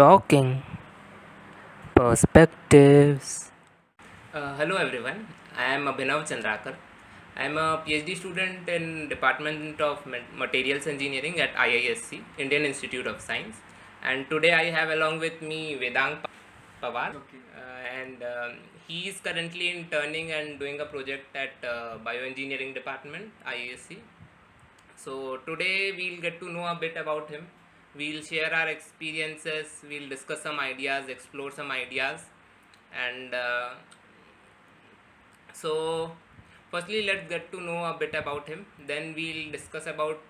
Talking perspectives. Hello everyone, I am Abhinav Chandrakar. I am a PhD student in Department of Materials Engineering at IISC, Indian Institute of Science. And today I have along with me Vedang Pawar. And he is currently interning and doing a project at Bioengineering Department, IISC. So today we'll get to know a bit about him. We'll share our experiences, we'll discuss some ideas, explore some ideas, and so, firstly, let's get to know a bit about him. Then we'll discuss about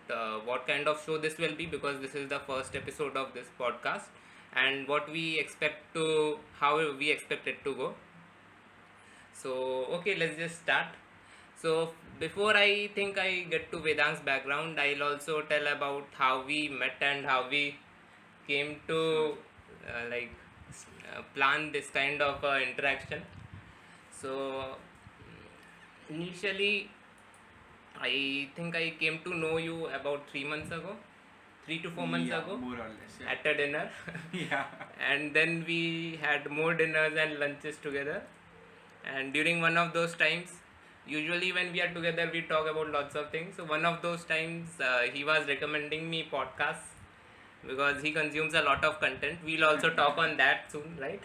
what kind of show this will be because this is the first episode of this podcast, and what we expect to, how we expect it to go. So, okay, let's just start. So, before I think I get to Vedang's background, I'll also tell about how we met and how we came to plan this kind of interaction. So, initially, I think I came to know you about 3 months ago, 3 to 4 months ago, more or less. Yeah. at a dinner. Yeah. And then we had more dinners and lunches together. And during one of those times, usually when we are together, we talk about lots of things. So, one of those times, he was recommending me podcasts because he consumes a lot of content. We'll also talk on that soon, right?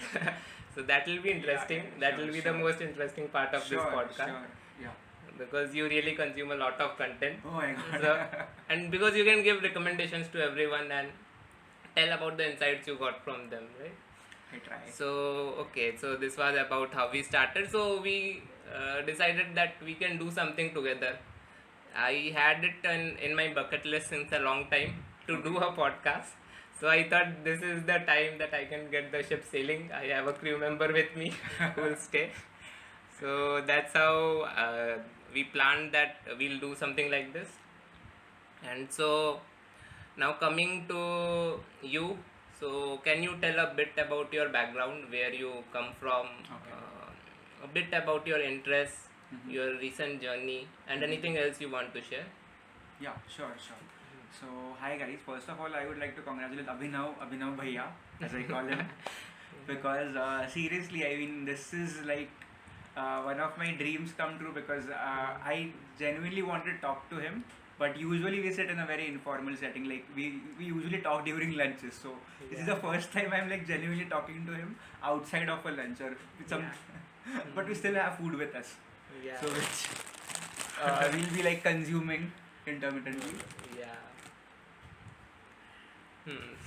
So, that will be interesting. That will be the most interesting part of this podcast. Sure. Yeah. Because you really consume a lot of content. Oh my god. So, and because you can give recommendations to everyone and tell about the insights you got from them, right? I try. So okay, so this was about how we started. So we decided that we can do something together. I had it in my bucket list since a long time to do a podcast. So I thought this is the time that I can get the ship sailing. I have a crew member with me who will stay. So that's how we planned that we'll do something like this. And so now coming to you, so can you tell a bit about your background, where you come from, Okay. a bit about your interests, Mhm. your recent journey, and anything else you want to share? Yeah, sure. So, hi guys. First of all, I would like to congratulate Abhinav Bhaiya, as I call him, because seriously, I mean, this is like one of my dreams come true because I genuinely wanted to talk to him. But usually we sit in a very informal setting, like we usually talk during lunches. So this is the first time I'm like genuinely talking to him outside of a lunch or with some, but we still have food with us. Yeah. So which we'll be like consuming intermittently. Yeah.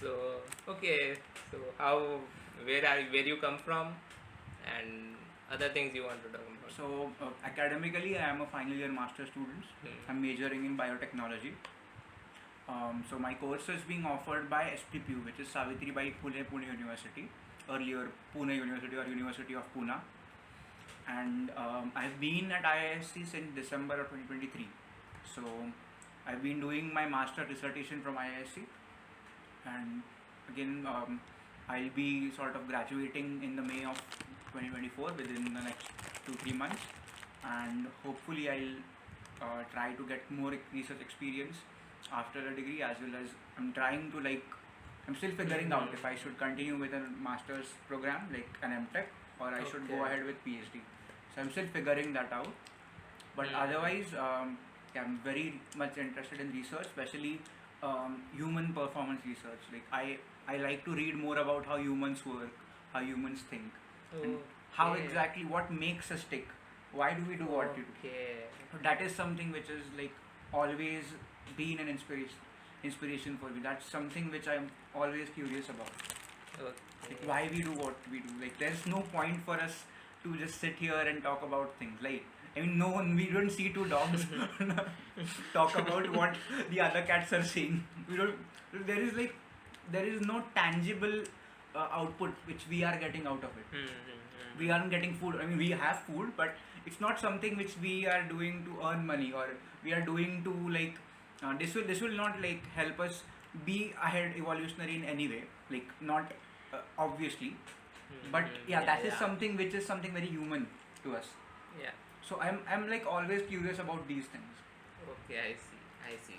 So okay. So how, where you come from, and other things you want to talk about? So academically, I am a final year master student. I'm majoring in biotechnology. So my course is being offered by SPPU, which is Savitribai Pune University, earlier Pune University or University of Pune. And I've been at IISC since December of 2023. So I've been doing my master dissertation from IISC, and again I'll be sort of graduating in the May of 2024 within the next 2-3 months, and hopefully I'll try to get more research experience after the degree, as well as I'm trying to I'm still figuring out if I should continue with a master's program like an MTech or I should go ahead with PhD. So I'm still figuring that out, but otherwise I'm very much interested in research, especially human performance research. Like I like to read more about how humans work, how humans think, and how exactly what makes us tick. Why do we do what we do? So that is something which is like always been an inspiration for me. That's something which I'm always curious about. Like why we do what we do. Like there's no point for us to just sit here and talk about things. Like I mean, no one, we don't see two dogs talk about what the other cats are saying. We don't. There is no tangible output which we are getting out of it. We aren't getting food. I mean, we have food, but it's not something which we are doing to earn money, or we are doing to this will not like help us be ahead evolutionary in any way. Like not obviously, but yeah, that is something which is something very human to us. Yeah. So I'm like always curious about these things. Okay, I see.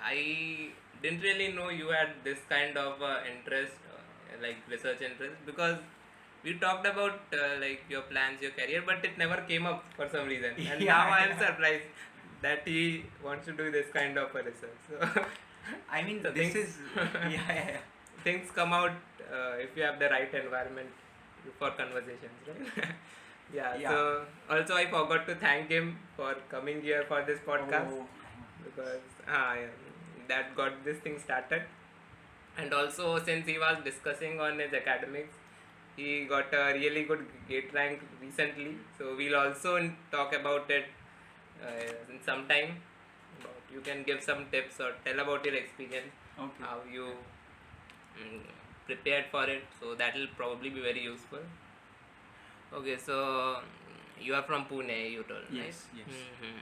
I didn't really know you had this kind of interest like research interest, because we talked about like your plans, your career, but it never came up for some reason. And Yeah, now I am yeah. surprised that he wants to do this kind of a research. So, I mean, so this things is yeah. things come out if you have the right environment for conversations, right? Yeah. Yeah. So also I forgot to thank him for coming here for this podcast, Oh, because yeah, that got this thing started. And also, since he was discussing on his academics, he got a really good gate rank recently. So we'll also talk about it in some time. You can give some tips or tell about your experience, okay. how you prepared for it. So that will probably be very useful. Okay, so you are from Pune, you told, right? Yes, yes. Mm-hmm.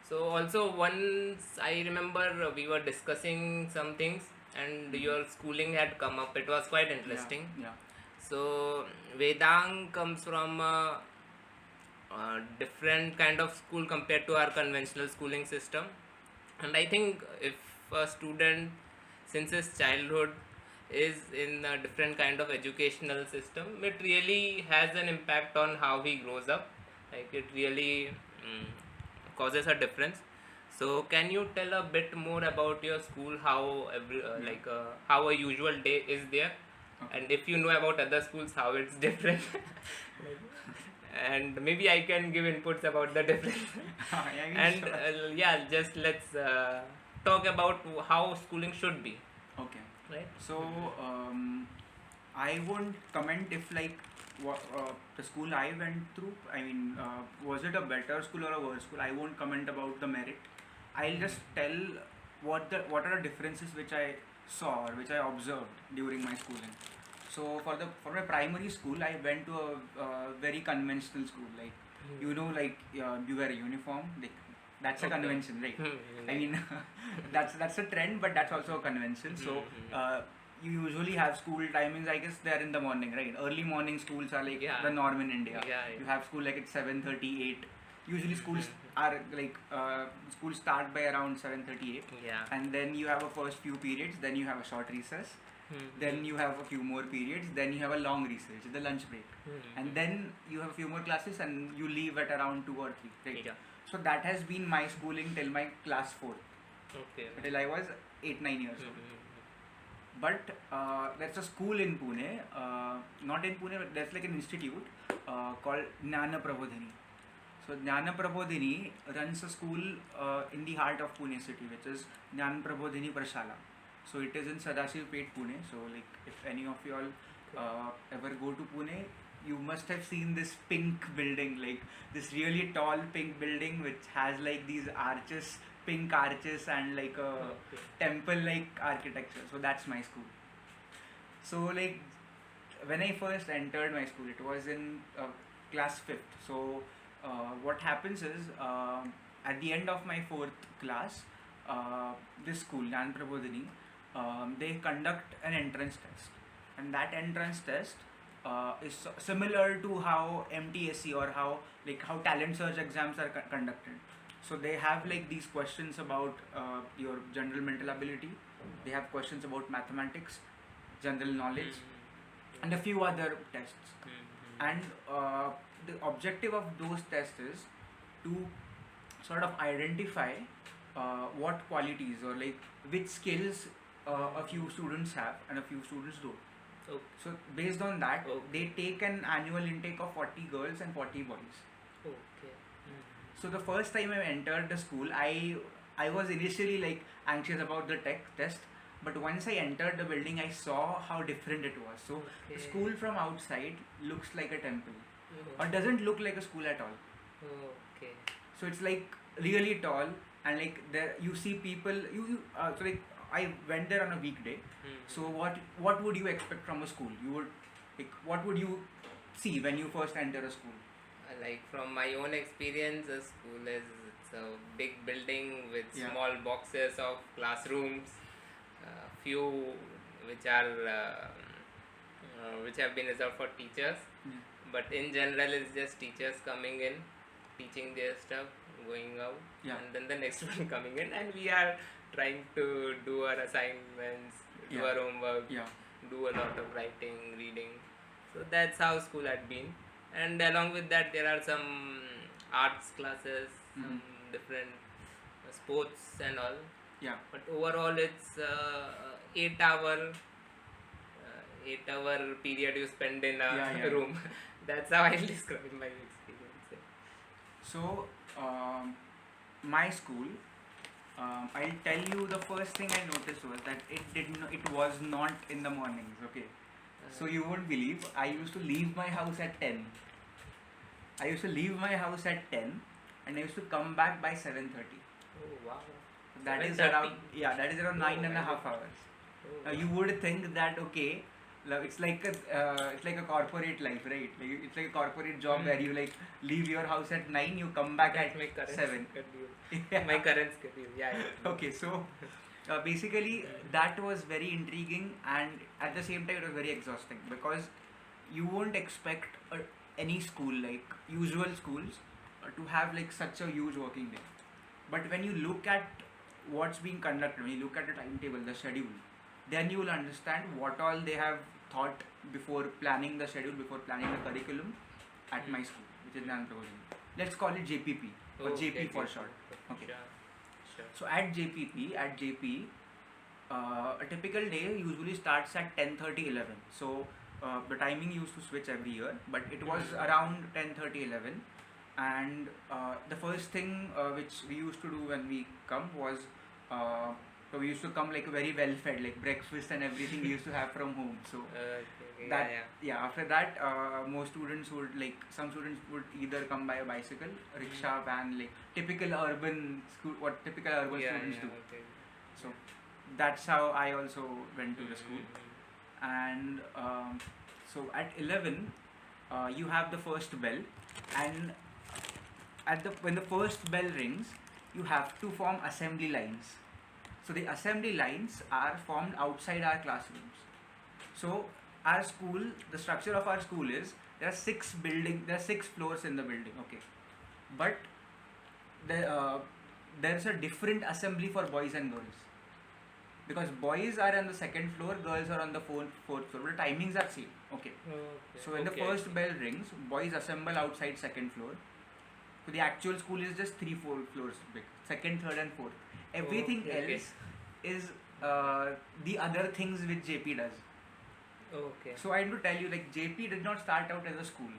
So also once I remember we were discussing some things, and your schooling had come up. It was quite interesting. Yeah. So Vedang comes from a different kind of school compared to our conventional schooling system, and I think if a student since his childhood is in a different kind of educational system, it really has an impact on how he grows up. Like it really causes a difference. So can you tell a bit more about your school, how how a usual day is there, Okay. and if you know about other schools, how it's different? And maybe I can give inputs about the difference. I mean, And sure. yeah, just let's talk about how schooling should be, Okay. right? So I won't comment if like the school I went through. I mean, was it a better school or a worse school? I won't comment about the merit. I'll just tell what are the differences which I saw or which I observed during my schooling. So for my primary school, I went to a very conventional school. Like like you wear a uniform. Like, that's a Okay. convention, right? I Like- mean, that's a trend, but that's also a convention. So you usually have school timings. I guess they're in the morning, right? Early morning schools are like Yeah. the norm in India. Yeah, You yeah. have school like at 7:38. Usually schools are like schools start by around 7:38, Yeah. and then you have a first few periods. Then you have a short recess. Then you have a few more periods. Then you have a long recess, the lunch break, and then you have a few more classes, and you leave at around 2 or 3. Right? Yeah. So that has been my schooling till my class 4, Okay. till I was 8-9 years old. But there's a school in Pune, not in Pune, but there's like an institute called Jnana Prabodhini. So Jnana Prabodhini runs a school in the heart of Pune city, which is Jnana Prabodhini Prashala. So it is in Sadasivpet, Pune. So like if any of you all ever go to Pune, you must have seen this pink building, like this really tall pink building which has like these arches, pink arches, and like a Okay. temple-like architecture. So that's my school. So like when I first entered my school, it was in class 5th. So what happens is at the end of my 4th class, this school, Jnana Prabodhini, they conduct an entrance test, and that entrance test is similar to how MTSC or how talent search exams are conducted. So they have like these questions about your general mental ability. They have questions about mathematics, general knowledge, and a few other tests. And the objective of those tests is to sort of identify what qualities or like which skills a few students have and a few students don't. Okay. So based on that, Okay. they take an annual intake of 40 girls and 40 boys. Okay. So the first time I entered the school, I was initially like anxious about the test, but once I entered the building, I saw how different it was. So the Okay. school from outside looks like a temple, Oh. or doesn't look like a school at all. Okay. So it's like really tall, and like there you see people. So like I went there on a weekday. So what would you expect from a school? You would like what would you see when you first enter a school? Like from my own experience, a school is it's a big building with Yeah. small boxes of classrooms, few which are which have been reserved for teachers. Yeah. But in general, it's just teachers coming in, teaching their stuff, going out, Yeah. and then the next one coming in, and we are trying to do our assignments, do Yeah. our homework, Yeah. do a lot of writing, reading. So that's how school had been. And along with that, there are some arts classes, some different sports and all. Yeah. But overall, it's 8 hour 8 hour period you spend in a room. That's how I describe my experience. So, my school, I'll tell you the first thing I noticed was that it was not in the mornings. Okay, so you won't believe, I used to leave my house at 10. I used to leave my house at 10, and I used to come back by 7:30. Oh wow! That is 7:30? around 9.5 hours. Oh. You would think that okay, it's like a corporate life, right? Like it's like a corporate job where you like leave your house at 9, you come back That's at my current 7. schedule. Yeah. My current schedule. Yeah. Okay, so basically that was very intriguing, and at the same time it was very exhausting, because you won't expect any school, like usual schools, to have like such a huge working day. But when you look at what's being conducted, when you look at the timetable, the schedule, then you will understand what all they have thought before planning the schedule, before planning the curriculum at my school, which is Jnana Prabodhini. Let's call it JPP, or JP for short. Okay. Sure. So at JP, a typical day usually starts at 10:30, 11. So the timing used to switch every year, but it was around 10:30, 11. And the first thing which we used to do when we come was, so we used to come like very well fed, like breakfast and everything we used to have from home. So after that, most students would, like, some students would either come by a bicycle, rickshaw, van, like typical urban students do. Okay. So that's how I also went to the school. And so at 11, you have the first bell, and when the first bell rings, you have to form assembly lines. So the assembly lines are formed outside our classrooms. So our school, the structure of our school is, there are 6 floors in the building. Okay, but there's a different assembly for boys and girls, because boys are on the second floor, girls are on the fourth floor. The timings are same. Okay. So when the first bell rings, boys assemble outside second floor. So the actual school is just 3-4 floors big, second, third, and fourth. Everything else is the other things which JP does. Okay. So I want to tell you, like, JP did not start out as a school.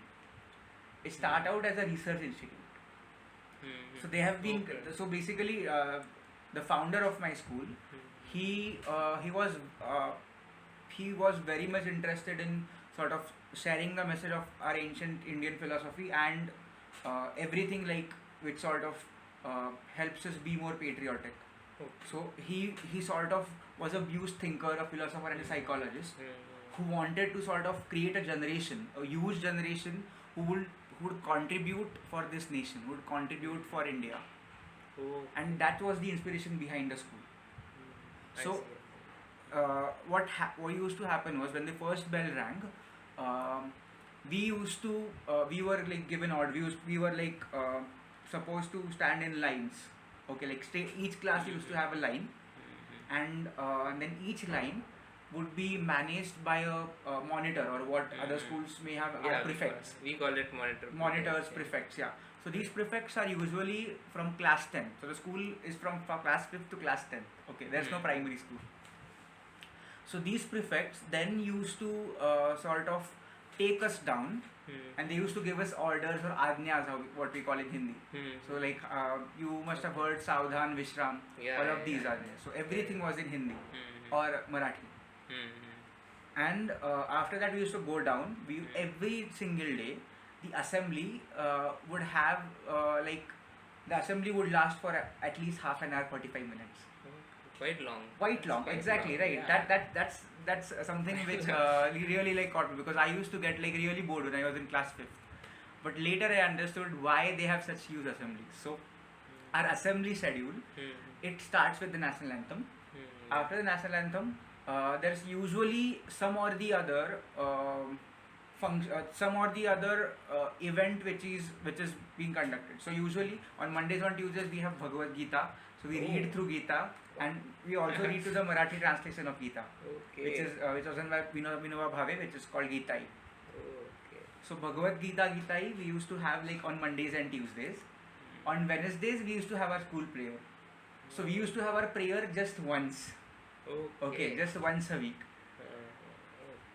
It started out as a research institute. So they have been. So basically, the founder of my school, he was very much interested in sort of sharing the message of our ancient Indian philosophy and everything, like, which sort of helps us be more patriotic. So he sort of was a huge thinker, a philosopher, and a psychologist who wanted to sort of create a generation, a huge generation who would contribute for this nation, would contribute for India. And that was the inspiration behind the school. So what used to happen was, when the first bell rang, we were like given order. We were like supposed to stand in lines. Okay, like each class used to have a line, and then each line would be managed by a monitor, or what other schools may have prefects. We call it Monitors, prefects. Yeah. So these prefects are usually from class 10. So the school is from class 5th to class 10. Okay, there's no primary school. So these prefects then used to sort of take us down, and they used to give us orders, or ajnas, what we call in Hindi. So like you must have heard Savdhan, Vishram, all of these are there. So everything was in Hindi or Marathi. And after that we used to go down. Every single day the assembly would have the assembly would last for at least half an hour, 45 minutes. Quite long. Quite exactly, long, right. yeah. That's something which really like caught me, because I used to get like really bored when I was in class 5th. But later I understood why they have such huge assemblies. So our assembly schedule, it starts with the national anthem. After the national anthem, there's usually some or the other event which is being conducted. So usually on Mondays and Tuesdays we have Bhagavad Gita, So we read through Gita, and we also read to the Marathi translation of Gita, which was done by Vinoba Bhave, which is called Gitai. Okay. So Bhagavad Gita Gitai we used to have like on Mondays and Tuesdays. On Wednesdays we used to have our school prayer. So we used to have our prayer just once. Okay, just once a week.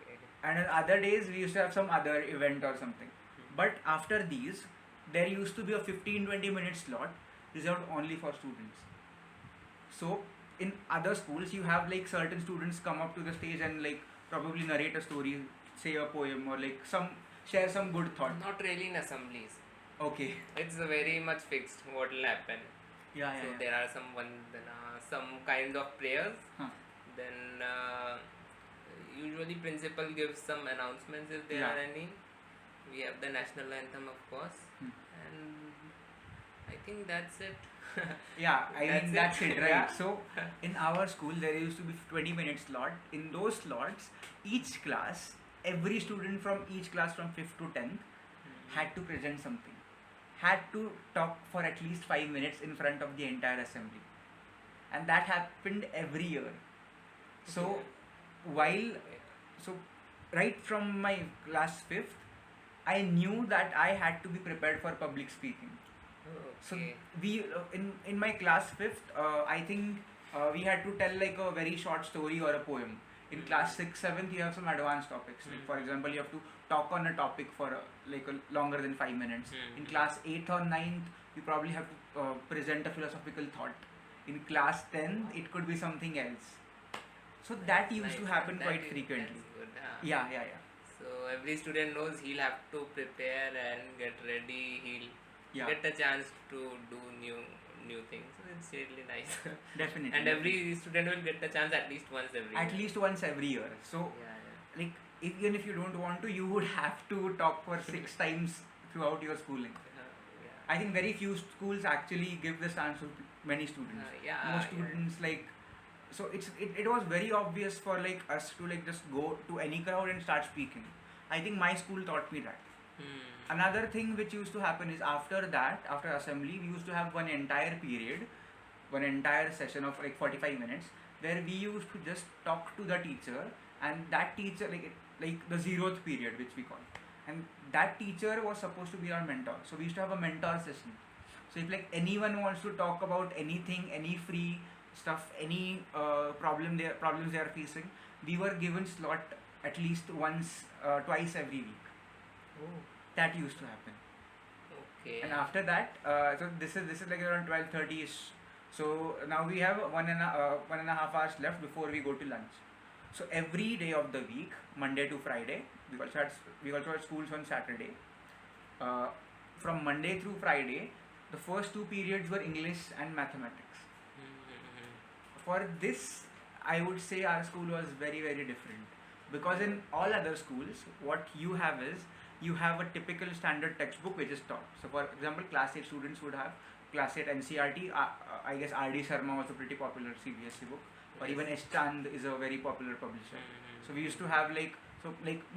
Okay. And on other days we used to have some other event or something. But after these, there used to be a 15-20 minute slot reserved only for students. So in other schools you have like certain students come up to the stage and like probably narrate a story, say a poem, or like share some good thought. Not really in assemblies. Okay. It's very much fixed what will happen. Yeah. So there are some kinds of prayers. Then usually principal gives some announcements if there are any. We have the national anthem, of course, and I think that's it. Yeah, I mean that's it, right? Yeah. So in our school there used to be 20-minute slot. In those slots, each class, every student from each class from 5th to 10th had to present something, had to talk for at least 5 minutes in front of the entire assembly, and that happened every year. So right from my class 5th, I knew that I had to be prepared for public speaking. So we in my class 5th, I think we had to tell like a very short story or a poem. In class 6th, 7th, you have some advanced topics. Like for example, you have to talk on a topic for longer than 5 minutes. In class 8th or 9th, you probably have to present a philosophical thought. In class 10, it could be something else. So that used to happen quite frequently. Good, Yeah. So every student knows he'll have to prepare and get ready. He'll get a chance to do new things. So it's really nice. Definitely. And every student will get a chance at least once every year. At least once every year. So like even if you don't want to, you would have to talk for 6 times throughout your schooling. I think very few schools actually give this chance to many students. Most students so it was very obvious for like us to like just go to any crowd and start speaking. I think my school taught me that. Another thing which used to happen is after assembly, we used to have one entire session of like 45 minutes where we used to just talk to the teacher, and that teacher like the 0th period, which we call, and that teacher was supposed to be our mentor. So we used to have a mentor session. So if like anyone wants to talk about anything, any free stuff, any problems they are facing, we were given slot at least twice every week. That used to happen. Okay. And after that, so this is like around 12:30ish. So now we have 1.5 hours left before we go to lunch. So every day of the week, Monday to Friday, we also had schools on Saturday. From Monday through Friday, the first 2 periods were English and mathematics. For this, I would say our school was very, very different, because in all other schools, what you have is you have a typical standard textbook which is taught. So for example, class 8 students would have class 8 NCRT. I guess R.D. Sharma was a pretty popular CBSE book, or even S. Chand is a very popular publisher. So we used to have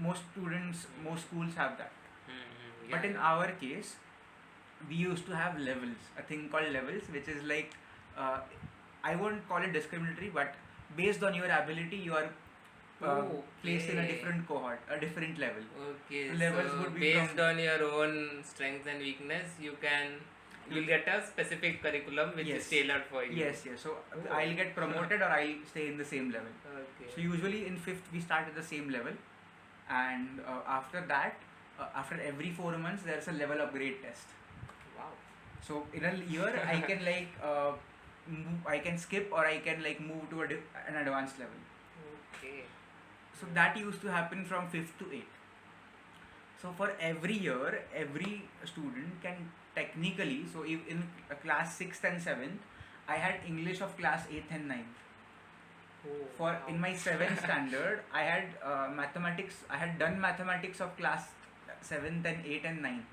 most schools have that. But in our case, we used to have levels, a thing called levels, which is like, I won't call it discriminatory, but based on your ability, you are placed in a different cohort, a different level. Okay, so levels so would be based on your own strength and weakness, you'll get a specific curriculum which is tailored for you. Yes. So I'll get promoted or I'll stay in the same level. Okay. So usually in 5th we start at the same level, and after that, after every 4 months there's a level upgrade test. Wow. So in a year I can I can skip, or I can move to an advanced level. Okay. So that used to happen from 5th to 8th. So for every year, every student can technically, so if in class 6th and 7th, I had English of class 8th and 9th. In my 7th standard, I had mathematics. I had done mathematics of class 7th and 8th and 9th.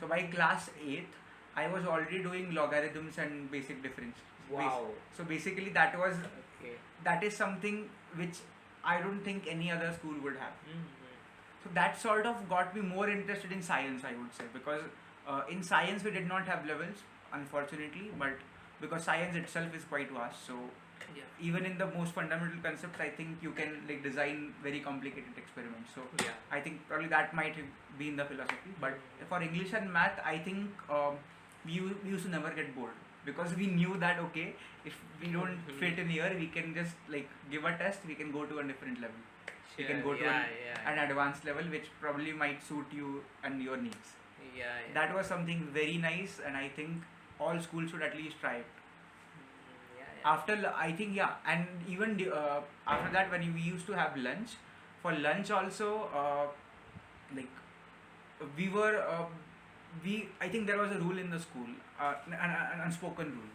So by class 8th, I was already doing logarithms and basic difference. Wow. So basically that is something which I don't think any other school would have. So that sort of got me more interested in science, I would say, because in science we did not have levels, unfortunately, but because science itself is quite vast. So Yeah. even in the most fundamental concepts, I think you can like design very complicated experiments. So Yeah. I think probably that might have been the philosophy. But for English and math, I think we used to never get bored, because we knew that okay, if we don't fit in here, we can just like give a test, we can go to a different level. We can go to an advanced level which probably might suit you and your needs. Yeah. That was something very nice, and I think all schools should at least try it. After I think and even after that, when we used to have lunch, for lunch also like we were I think there was a rule in the school, an unspoken rule.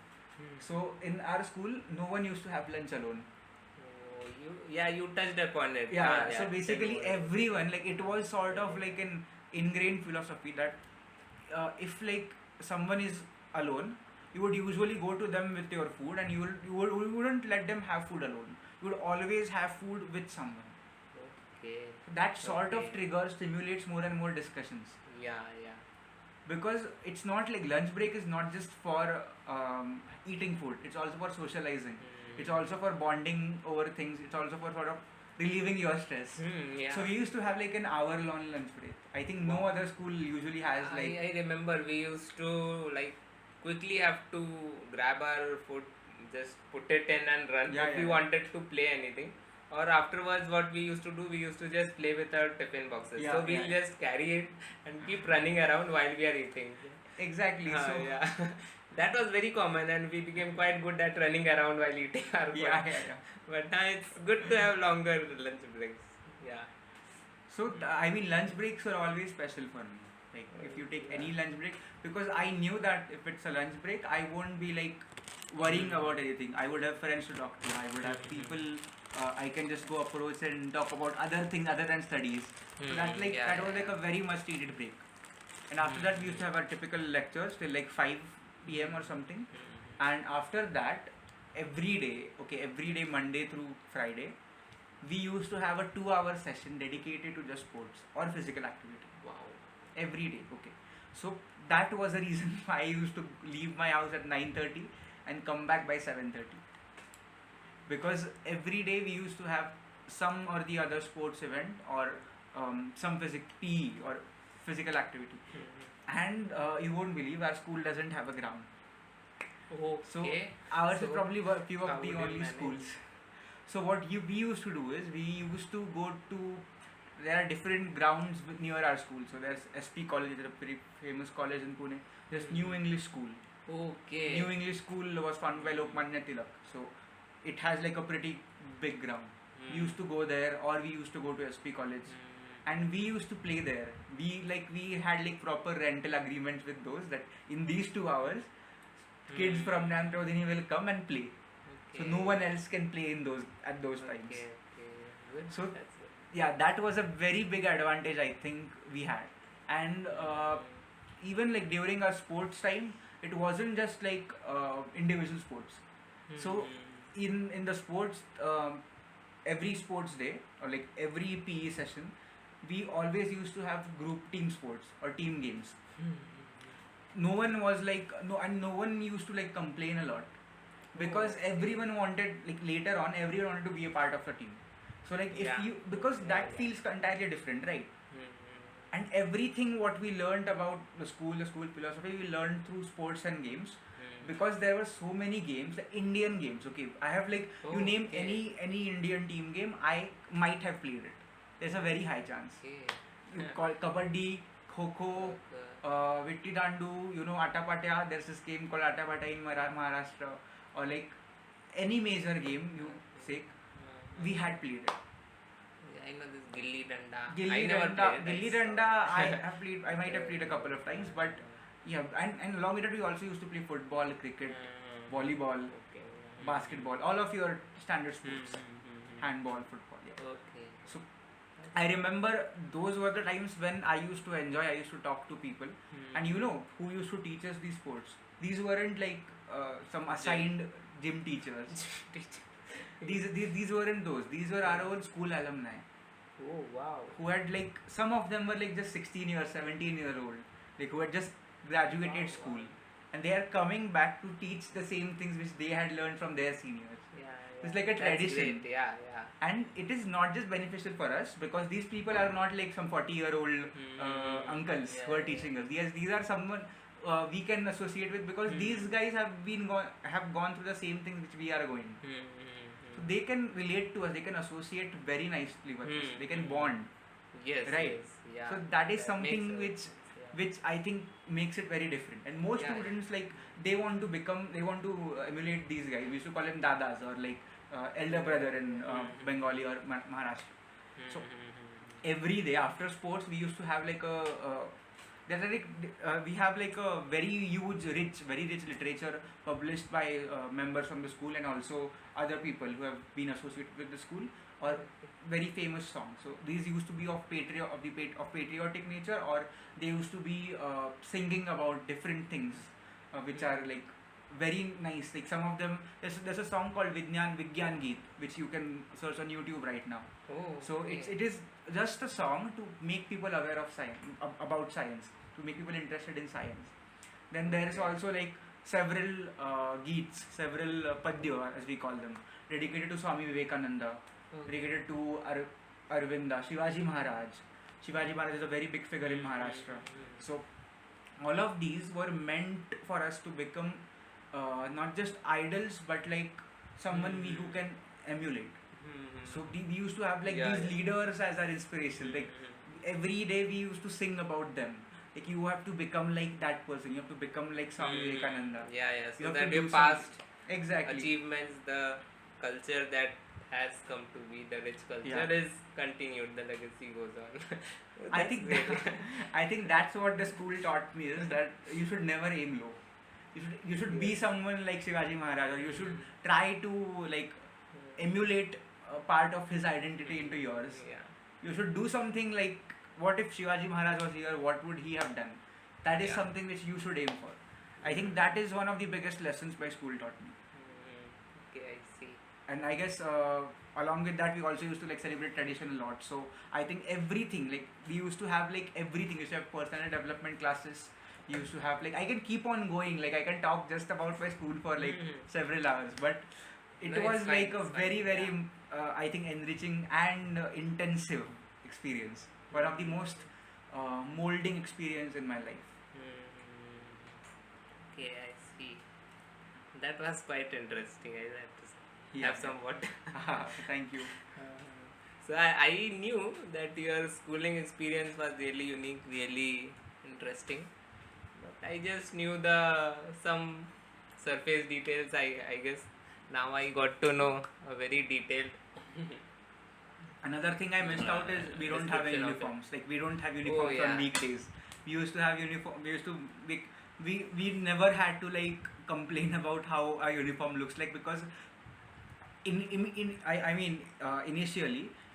So in our school, no one used to have lunch alone. You touched upon it. So basically everyone, like, it was sort of like an ingrained philosophy that if like someone is alone, you would usually go to them with your food, and you wouldn't let them have food alone. You would always have food with someone. Okay. That sort of trigger stimulates more and more discussions. Yeah. Because it's not like lunch break is not just for eating food, it's also for socializing. It's also for bonding over things. It's also for sort of relieving your stress. So we used to have like an hour-long lunch break. I think no other school usually has like. I remember we used to like quickly have to grab our food, just put it in and run if we wanted to play anything. Or afterwards, what we used to do, we used to just play with our tiffin boxes. So we'll just carry it and keep running around while we are eating. Exactly. That was very common, and we became quite good at running around while eating our food. But now it's good to have longer lunch breaks. Yeah. So I mean, lunch breaks were always special for me. Like if you take any lunch break, because I knew that if it's a lunch break, I won't be like worrying about anything. I would have friends to talk to. I would have people I can just go approach and talk about other things other than studies. So that was like a very much needed break. And after that, we used to have our typical lectures till like 5 p.m. or something. And after that, every day Monday through Friday, we used to have a 2-hour session dedicated to just sports or physical activity. Wow. Every day. Okay. So that was the reason why I used to leave my house at 9:30 and come back by 7:30. Because every day we used to have some or the other sports event or some PE or physical activity. And you won't believe, our school doesn't have a ground. Okay. So ours is probably a few of the only schools. So what we used to do is, we used to go to, there are different grounds near our school. So there's SP College, a pretty famous college in Pune. There's New English School. Okay. New English School was founded by Lokmanya Tilak. So it has like a pretty big ground. We used to go there, or we used to go to SP College. And we used to play there. We had like proper rental agreements with those, that in these 2 hours, kids from Jnana Prabodhini will come and play. So no one else can play at those times. Good. So that was a very big advantage I think we had. And even like during our sports time, it wasn't just like individual sports. So in the sports, every sports day or like every PE session, we always used to have group team sports or team games. No one was like no one used to like complain a lot, because everyone wanted, like later on, everyone wanted to be a part of the team. So like because that feels entirely different, right? And everything what we learned about the school philosophy, we learned through sports and games. Because there were so many games, like Indian games. Okay, I have like you name any Indian team game, I might have played it. There's a very high chance. You call kabaddi, kho-kho, vitti dandu, atapatya. There's this game called atapatya in Maharashtra, or like any major game you say, we had played it. I know this gilli danda. Gilli danda. I might have played a couple of times, but and along with it, we also used to play football, cricket, volleyball, basketball, all of your standard sports, handball, football. So I remember those were the times when I used to enjoy. I used to talk to people, and who used to teach us these sports. These weren't like some assigned gym teachers. These weren't those. These were our own school alumni. Oh wow! Who had like, some of them were like just 16 years, 17 year old, like who had just graduated school. and they are coming back to teach the same things which they had learned from their seniors. It's like a That's tradition. great. Yeah, yeah. And it is not just beneficial for us, because these people are not like some 40-year-old uncles who are teaching us. These are someone we can associate with, because these guys have gone through the same things which we are going. So they can relate to us. They can associate very nicely with us. They can bond. Yes. Right. Yes, yeah. So that is That something makes sense. which I think makes it very different. And most Yeah, students, like, they want to emulate these guys. We used to call them dadas, or like elder brother in Bengali or Maharashtra. So every day after sports, we used to have like we have like a very rich literature published by members from the school, and also other people who have been associated with the school, or very famous songs. So these used to be of patriotic nature, or they used to be singing about different things, which are like very nice. Like some of them, there's a song called Vigyan Geet, which you can search on YouTube right now. Oh, So okay. it is just a song to make people aware of science, about science, to make people interested in science. Then there is also like several geets, several padya, as we call them, dedicated to Swami Vivekananda, dedicated to Arvinda, Shivaji Maharaj. Shivaji Maharaj is a very big figure in Maharashtra. So all of these were meant for us to become not just idols, but like someone who can emulate. So we used to have like these leaders as our inspiration. Like every day we used to sing about them. Like you have to become like that person. You have to become like Swami Vivekananda. Yeah, yeah. You So have that to your do past Exactly. achievements, the culture that has come to be, the rich culture is continued. The legacy goes on. I That's think great. I think that's what the school taught me, is that you should never aim low. You should be someone like Shivaji Maharaj, or you should try to like emulate a part of his identity into yours. Yeah. You should do something like, what if Shivaji Maharaj was here, what would he have done? That is something which you should aim for. I think that is one of the biggest lessons my school taught me. Okay, I see. And I guess along with that, we also used to like celebrate tradition a lot. So I think everything, like we used to have like everything. We used to have personal development classes. We used to have like, I can keep on going, like I can talk just about my school for like several hours, but it No, was it's like fine, a it's very fine, I think enriching and intensive experience. One of the most molding experience in my life. Okay, I see. That was quite interesting. I have to say. Yeah. Have somewhat. Thank you. So I knew that your schooling experience was really unique, really interesting. But I just knew some surface details. I guess now I got to know a very detailed. Another thing I missed out is we don't have any Description of it. uniforms. Like we don't have uniforms yeah. on weekdays. We used to have uniform. We used to we never had to like complain about how our uniform looks like, because initially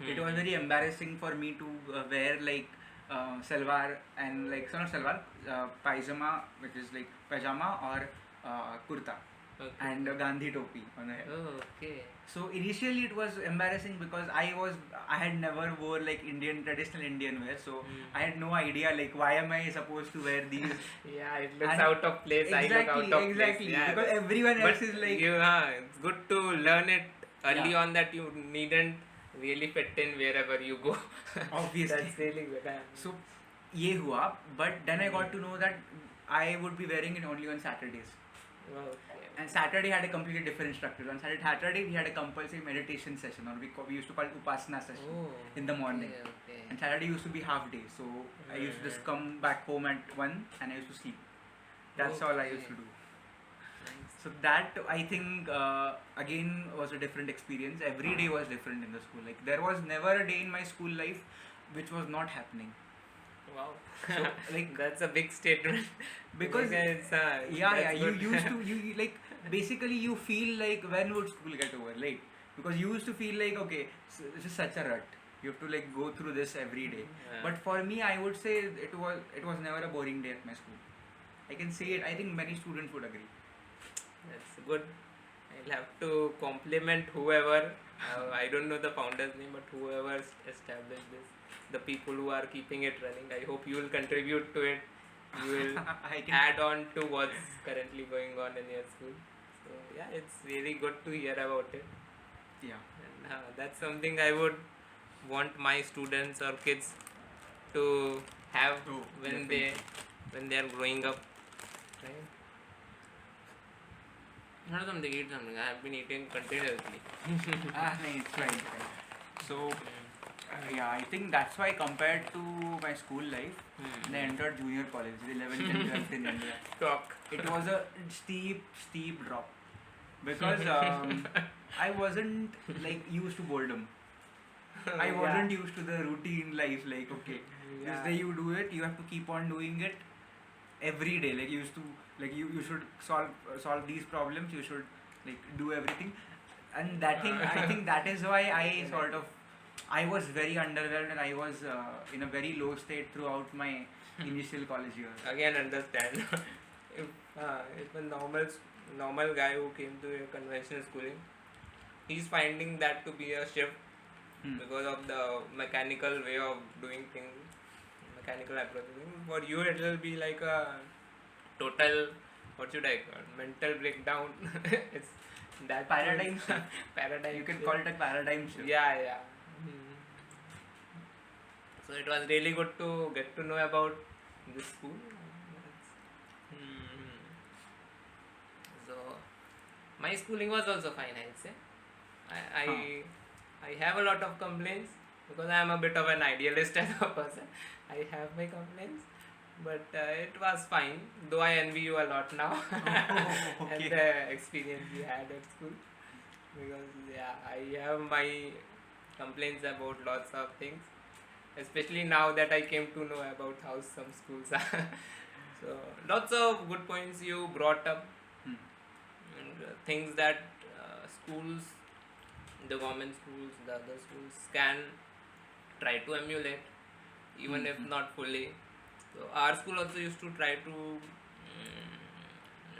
it was very embarrassing for me to wear like salwar and like not salwar, pajama, which is like pajama, or kurta, Okay. and a Gandhi topi on the head. Oh, okay. So initially it was embarrassing, because I had never wore like traditional Indian wear, so I had no idea like why am I supposed to wear these. Yeah, it looks And out of place. I look out of exactly, place. Yeah, because but- everyone else but is like it's good to learn it early Yeah. on, that you needn't really fit in wherever you go. obviously. That's really good. So ye hua, but then I got to know that I would be wearing it only on Saturdays. Okay. And Saturday had a completely different structure. On Saturday we had a compulsory meditation session, or we used to call it Upasana session in the morning. Okay. And Saturday used to be half day, so I used to just come back home at 1 and I used to sleep. That's all I used to do. Nice. So that, I think, again was a different experience. Every day was different in the school. Like there was never a day in my school life which was not happening. Wow. So like That's a big statement. because it's, yeah, you good. used to you like basically you feel like when would school get over, like, because you used to feel like, okay, so this is such a rut. You have to like go through this every day. Yeah. But for me, I would say it was never a boring day at my school. I can say it. I think many students would agree. That's good. I'll have to compliment whoever. I don't know the founder's name, but whoever established this, the people who are keeping it running. I hope you will contribute to it you will I can add on to what's currently going on in your school. So yeah, it's really good to hear about it. yeah. And that's something I would want my students or kids to have Oh, when definitely. they are growing up. Right? Not something, eat something. I have been eating continuously. No, it's fine. So, yeah, I think that's why compared to my school life, when I entered junior college, 11th and 12th in India, Talk. it was a steep drop because I wasn't like used to boredom. I wasn't used to the routine life. Like, okay, this day you do it, you have to keep on doing it every day. Like, you used to, like, you should solve these problems. You should like do everything, and that thing. I think that is why I was very underwhelmed, and I was in a very low state throughout my initial college years. Again, understand. If a normal guy who came to a conventional schooling, he's finding that to be a shift because of the mechanical way of doing things, mechanical approach. For you, it will be like a total, what should I call, mental breakdown. It's that Paradigm shift. paradigm. You can shift. call it a paradigm shift. Yeah. So it was really good to get to know about this school. So my schooling was also fine, I'd say. I have a lot of complaints because I am a bit of an idealist as a person. I have my complaints, but it was fine. Though I envy you a lot now and the experience you had at school, because yeah, I have my complaints about lots of things, especially now that I came to know about how some schools are. So lots of good points you brought up, and things that schools, the government schools, the other schools can try to emulate, even if not fully. So our school also used to try to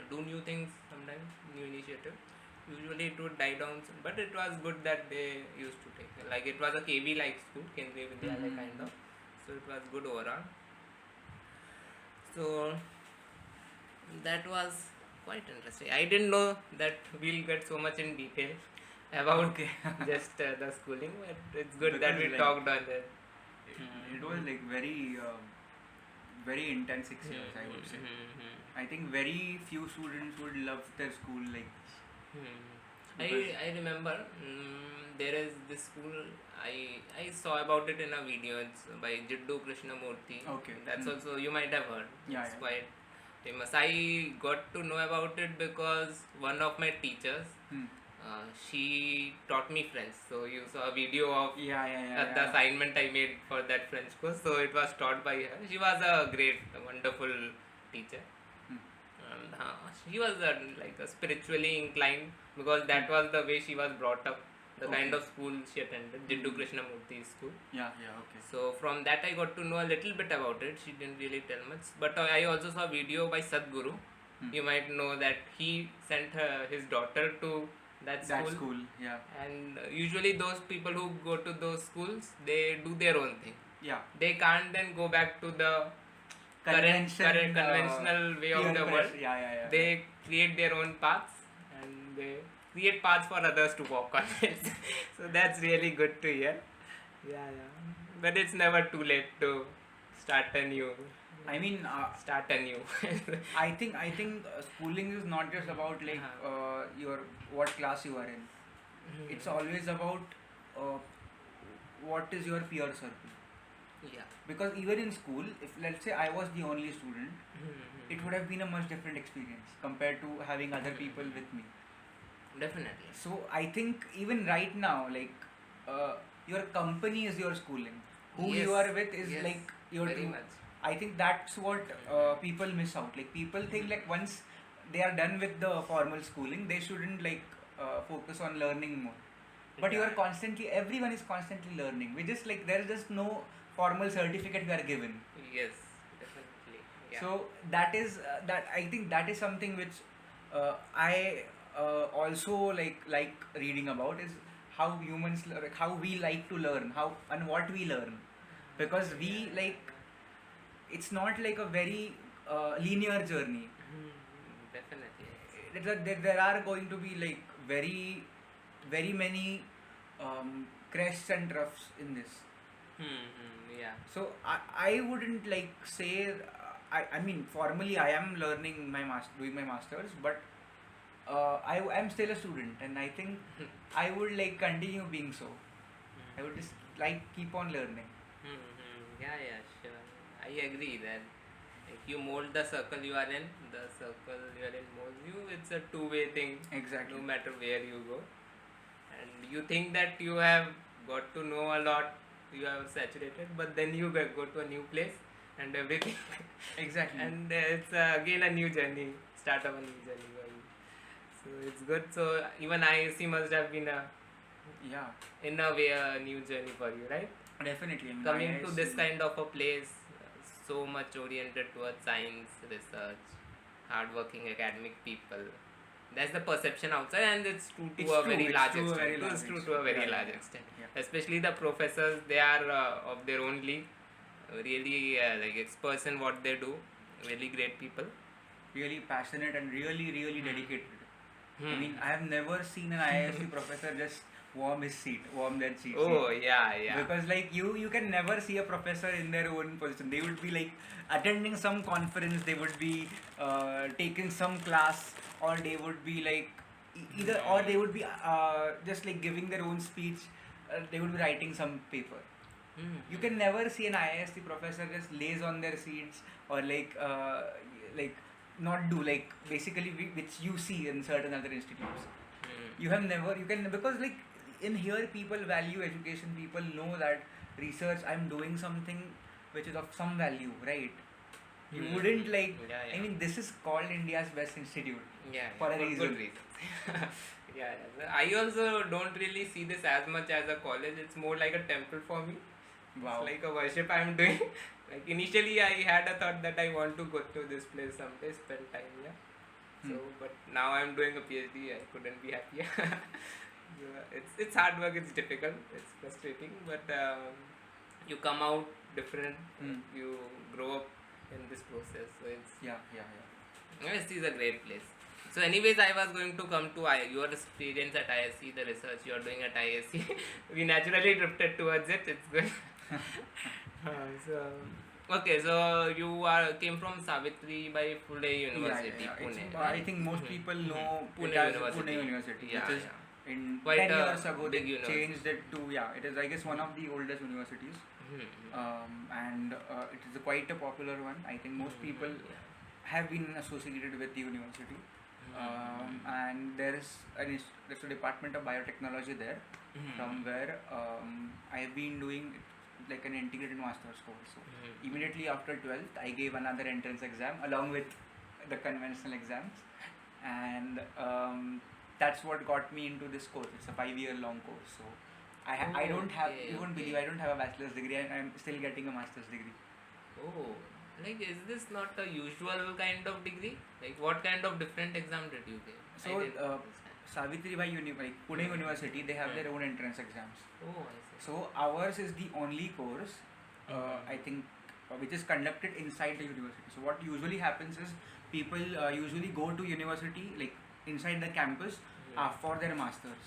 do new things sometimes, new initiative. Usually it would die down, but it was good that they used to take it. Like it was a KB like school, Kendriya Vidyalaya kind of. So it was good overall. So that was quite interesting. I didn't know that we'll get so much in detail about just the schooling, but it's good that we talked on that. It was like very intense 6 years, I would say. I think very few students would love their school like this. I remember there is this school, I saw about it in a video. It's by Jiddu Krishnamurthy. Okay. That's also, you might have heard. Yeah, It's yeah. quite famous. I got to know about it because one of my teachers, she taught me French. So you saw a video of the assignment I made for that French course. So it was taught by her. She was a great, wonderful teacher. And she was like a spiritually inclined, because that was the way she was brought up. The kind of school she attended, Jiddu Krishnamurthy School. Okay. So from that I got to know a little bit about it. She didn't really tell much, but I also saw a video by Sadhguru. You might know that he sent his daughter to that school. And usually those people who go to those schools, they do their own thing. They can't then go back to the conventional way of the world. They create their own paths, and they create paths for others to walk on it. So that's really good to hear. But it's never too late to start anew. I mean, Start anew. I think schooling is not just about like your what class you are in. It's always about what is your peer circle. Because even in school, if let's say I was the only student, it would have been a much different experience compared to having other people with me. Definitely. So I think even right now, like your company is your schooling. Who you are with is like your very team. much. I think that's what people miss out. Like people think like once they are done with the formal schooling, they shouldn't like focus on learning more. But you are constantly, everyone is constantly learning. We just like there is just no formal certificate we are given. Yes, definitely. So that is that I think that is something which I also like reading about is how humans like how we like to learn, how and what we learn, because we like it's not like a very linear journey. Definitely. There are going to be like very many crests and troughs in this. Yeah. So I wouldn't like say I mean formally I am learning doing my masters, but I am still a student, and I think I would like continue being so. I would just like keep on learning. Yeah, sure. I agree that if you mold the circle you are in, the circle you are in molds you. It's a two-way thing. Exactly. No matter where you go. And you think that you have got to know a lot, you have saturated, but then you go to a new place and everything. Exactly. And it's again a new journey, start of a new journey for you. So it's good. So even IISc must have been Yeah, in a way a new journey for you, right? definitely. I mean, Coming to IISc this kind of a place, so much oriented towards science, research, hardworking academic people. That's the perception outside, and it's true to a very large extent. It's true to a very large extent. Yeah. Especially the professors, they are of their own league, really like experts in what they do, really great people. Really passionate and really dedicated. I Hmm. mean, I have never seen an IISc professor just warm their seat. Oh yeah. Because like you can never see a professor in their own position. They would be like attending some conference, they would be taking some class, or they would be like either, or they would be just like giving their own speech. They would be writing some paper. You can never see an IISc professor just lays on their seats, or like not do like basically which you see in certain other institutes. You can, because like in here people value education, people know that research, I'm doing something which is of some value, right? You wouldn't like, Yeah. I mean, this is called India's best institute. Yeah, For a good reason. reason. Yeah. I also don't really see this as much as a college. It's more like a temple for me. Wow. It's like a worship I'm doing. Like initially, I had a thought that I want to go to this place someday, spend time here. So, but now I'm doing a PhD. I couldn't be happier. It's hard work. It's difficult. It's frustrating, but you come out different. You grow up in this process. So it's IISc is a great place. So, anyways, I was going to come to your experience at IISc, the research you are doing at IISc. We naturally drifted towards it. It's good. So you came from Savitribai Phule University, Pune. I think most people know Pune it as University. Pune University, Yeah, which is yeah. in Quite 10 a years ago they big university. changed it to, it is I guess one of the oldest universities. And it is quite a popular one. I think most people have been associated with the university. And there's a department of biotechnology there, from where I have been doing like an integrated master's course. So immediately after 12th, I gave another entrance exam along with the conventional exams, and that's what got me into this course. It's a 5-year long course. So I don't have, you won't believe, I don't have a bachelor's degree, and I'm still getting a master's degree. Oh, like is this not a usual kind of degree? Like what kind of different exam did you give? So Savitribai Pune University, they have their own entrance exams. Oh, I see. So ours is the only course, I think, which is conducted inside the university. So what usually happens is people usually go to university like inside the campus for their masters.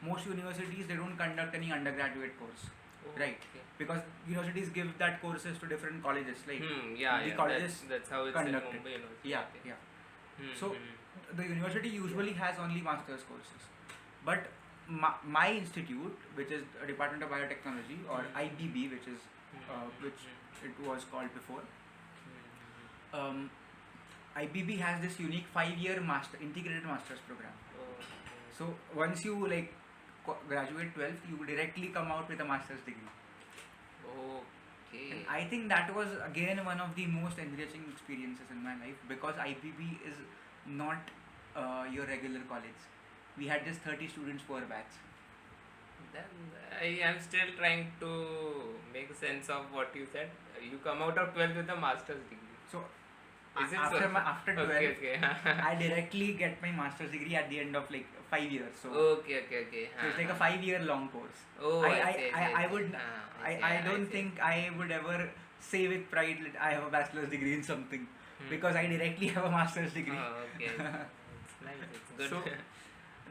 Most universities, they don't conduct any undergraduate course, right? Okay. Because universities give that courses to different colleges, like the colleges That's how it's conduct in it. Mumbai University. Yeah. So the university usually has only master's courses, but my institute, which is a Department of Biotechnology, or IBB, which is which it was called before, IBB has this unique 5-year integrated master's program. So once you like graduate 12th, you directly come out with a master's degree. Okay. And I think that was again one of the most enriching experiences in my life, because IBB is not your regular college. We had just 30 students per batch. Then I am still trying to make sense of what you said. You come out of 12th with a master's degree. So Is it after so? after 12th, Okay. I directly get my master's degree at the end of like 5 years. So Okay. so it's like a 5-year long course. Oh, I don't think I would ever say with pride that I have a bachelor's degree in something. because I directly have a master's degree. Oh, okay. It's nice. It's good. So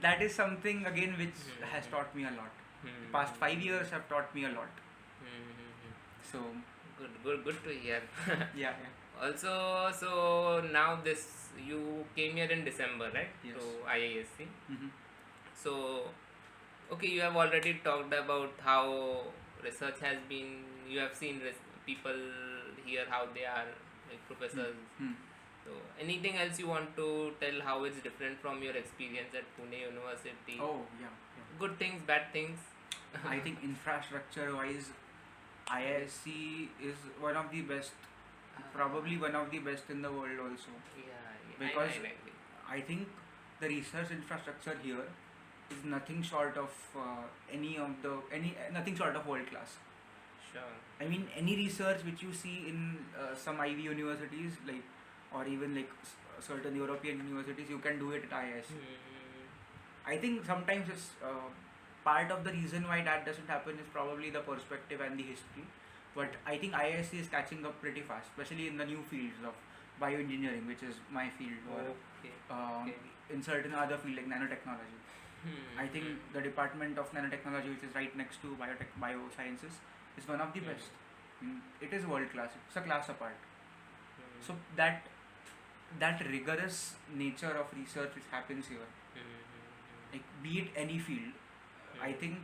that is something again which has taught me a lot. The past 5 years have taught me a lot. So Good to hear. yeah. Also, so now you came here in December, right? Yes. To IISC. Mm-hmm. So, okay, you have already talked about how research has been. You have seen people here how they are, like professors. So, anything else you want to tell how it's different from your experience at Pune University? Oh yeah. Good things, bad things. I think infrastructure wise, IISC is one of the best, probably one of the best in the world also. Yeah, Because I agree. I think the research infrastructure here is nothing short of nothing short of world class. Sure. I mean, any research which you see in some Ivy universities, like, or even like certain European universities, you can do it at IISC. I think sometimes it's part of the reason why that doesn't happen is probably the perspective and the history. But I think IISC is catching up pretty fast, especially in the new fields of bioengineering, which is my field, or in certain other field like nanotechnology. I think the department of nanotechnology, which is right next to Biosciences, is one of the best. It is world class. It's a class apart. So that rigorous nature of research which happens here, like be it any field, I think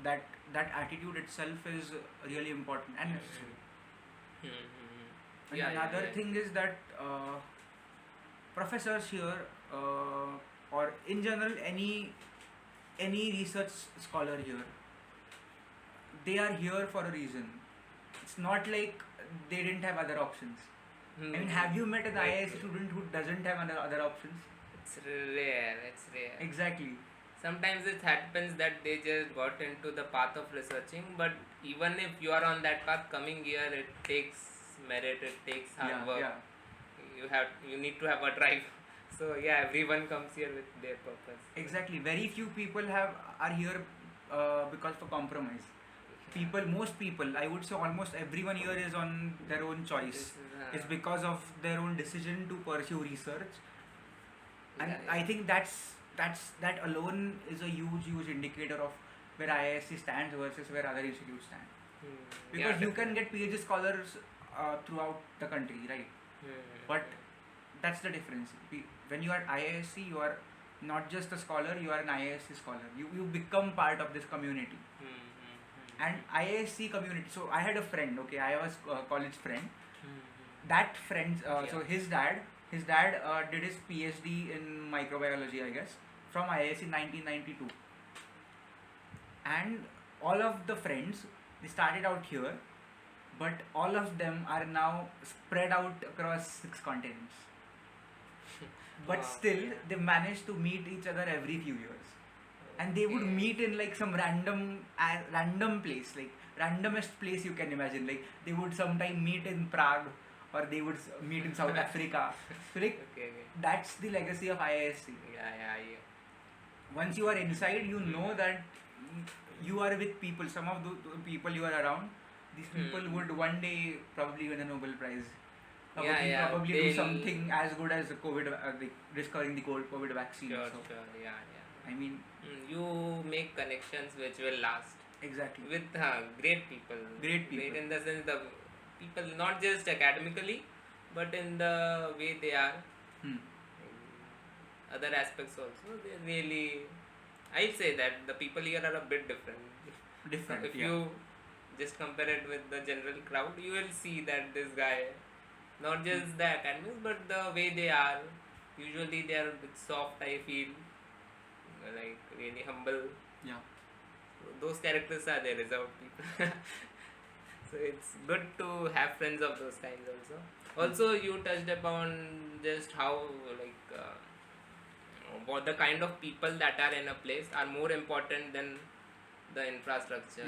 that attitude itself is really important and necessary. And another thing is that professors here, or in general any research scholar here, they are here for a reason. It's not like they didn't have other options. I mean, have you met an IISc student who doesn't have other options? It's rare. Exactly. Sometimes it happens that they just got into the path of researching, but even if you are on that path, coming here, it takes merit, it takes hard work. Yeah. You need to have a drive. So yeah, everyone comes here with their purpose. Exactly. Very few people are here because for compromise. Most people, I would say almost everyone here is on their own choice. It's because of their own decision to pursue research, and I think that alone is a huge indicator of where IISc stands versus where other institutes stand. Because you can get PhD scholars throughout the country, right? But that's the difference. When you are IISc, you are not just a scholar, you are an IISc scholar. You become part of this community. And IISc community, so I had a friend, I was a college friend. That friend, so his dad did his PhD in microbiology, I guess, from IISc in 1992. And all of the friends, they started out here, but all of them are now spread out across 6 continents. But still, they managed to meet each other every few years. And they would meet in like some random place, like randomest place you can imagine. Like they would sometime meet in Prague, or they would meet in South Africa. So like that's the legacy of IISc. Yeah. Once you are inside, you know that you are with people. Some of the people you are around, these people would one day probably win a Nobel Prize. Probably do something as good as COVID, discovering the COVID vaccine. Sure. I mean, you make connections which will last. Exactly. With great people. Great in the sense the people, not just academically, but in the way they are. Other aspects also. They really, I'd say that the people here are a bit different. If you just compare it with the general crowd, you will see that this guy, not just the academics, but the way they are. Usually they are a bit soft, I feel. Like really humble. Yeah. So those characters are the reserved people. So it's good to have friends of those kinds also. Also, you touched upon just how what the kind of people that are in a place are more important than the infrastructure.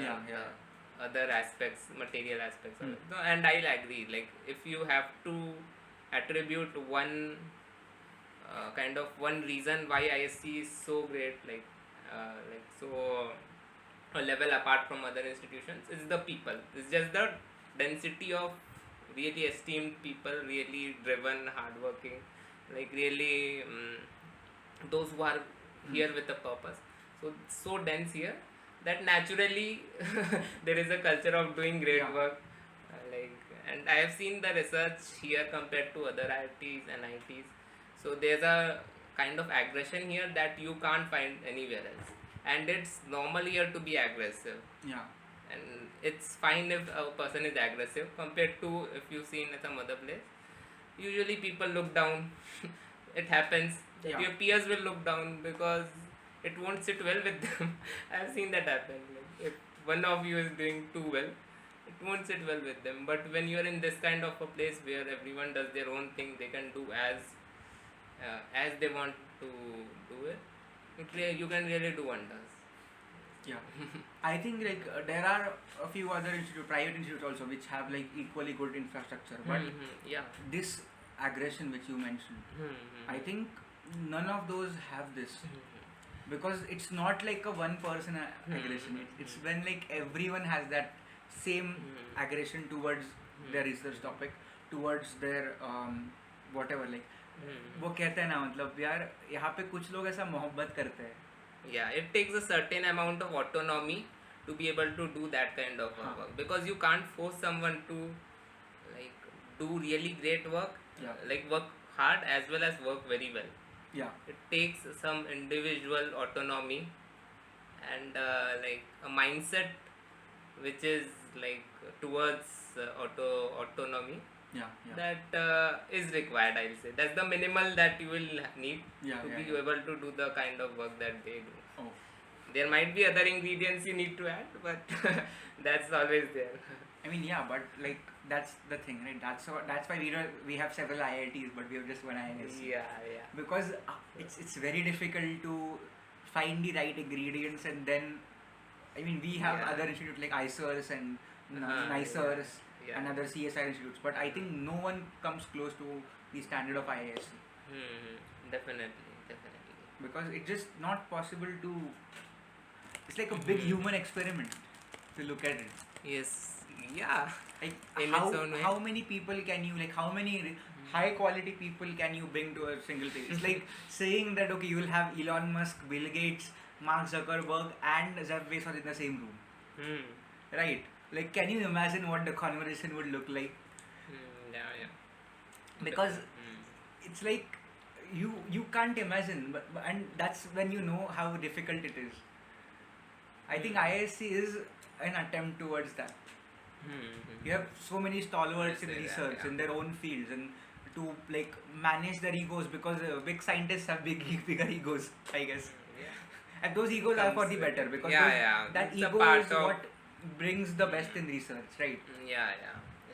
Other aspects, material aspects of it. So, and I'll agree. Like if you have to attribute one one reason why ISC is so great, so a level apart from other institutions, is the people. It's just the density of really esteemed people, really driven, hardworking, like really those who are here with a purpose. So dense here that naturally there is a culture of doing great Yeah. work. Like, and I have seen the research here compared to other IITs and IITs. So there's a kind of aggression here that you can't find anywhere else, and it's normal here to be aggressive. Yeah. And it's fine if a person is aggressive compared to if you see in some other place. Usually people look down. It happens that Yeah. your peers will look down because it won't sit well with them. I've seen that happen. Like if one of you is doing too well, it won't sit well with them. But when you're in this kind of a place where everyone does their own thing, they can do as they want to do it. You can really do wonders. Yeah. I think like there are a few other private institutes also which have like equally good infrastructure, but Yeah. this aggression which you mentioned, I think none of those have this, because it's not like a one person aggression. It's when like everyone has that same aggression towards their research topic, towards their whatever, like वो कहते हैं ना, मतलब यार यहाँ पे कुछ लोग ऐसा मोहब्बत करते हैं. Yeah, it takes a certain amount of autonomy to be able to do that kind of work, because you can't force someone to like do really great work, Yeah. like work hard as well as work very well. Yeah. It takes some individual autonomy and like a mindset which is like towards autonomy. Yeah. Yeah. That is required, I'll say. That's the minimal that you will need Yeah, to yeah, be yeah. able to do the kind of work that they do. Oh. There might be other ingredients you need to add, but that's always there. I mean, yeah, but like that's the thing, right? That's why we have several IITs, but we have just one IISc. Yeah. Because it's very difficult to find the right ingredients, and then I mean we have Yeah. other institutes like IISCers and Uh-huh, NICERs yeah. and other CSIR institutes, but I think no one comes close to the standard of IISc, Definitely. because it's just not possible to. It's like a big human experiment to look at it. Yes. Yeah. Like In its own way. how many people can you, like how many high quality people can you bring to a single page? It's like saying that okay, you will have Elon Musk, Bill Gates, Mark Zuckerberg and Jeff Bezos in the same room, right? Like can you imagine what the conversation would look like? Yeah. Because it's like you can't imagine, and that's when you know how difficult it is. I think IISc is an attempt towards that. You have so many stalwarts in Say that, research yeah. in their own fields, and to like manage their egos, because big scientists have bigger egos, I guess. And those egos are for the better, because that It's a ego part is of- what brings the best in research, right? Yeah.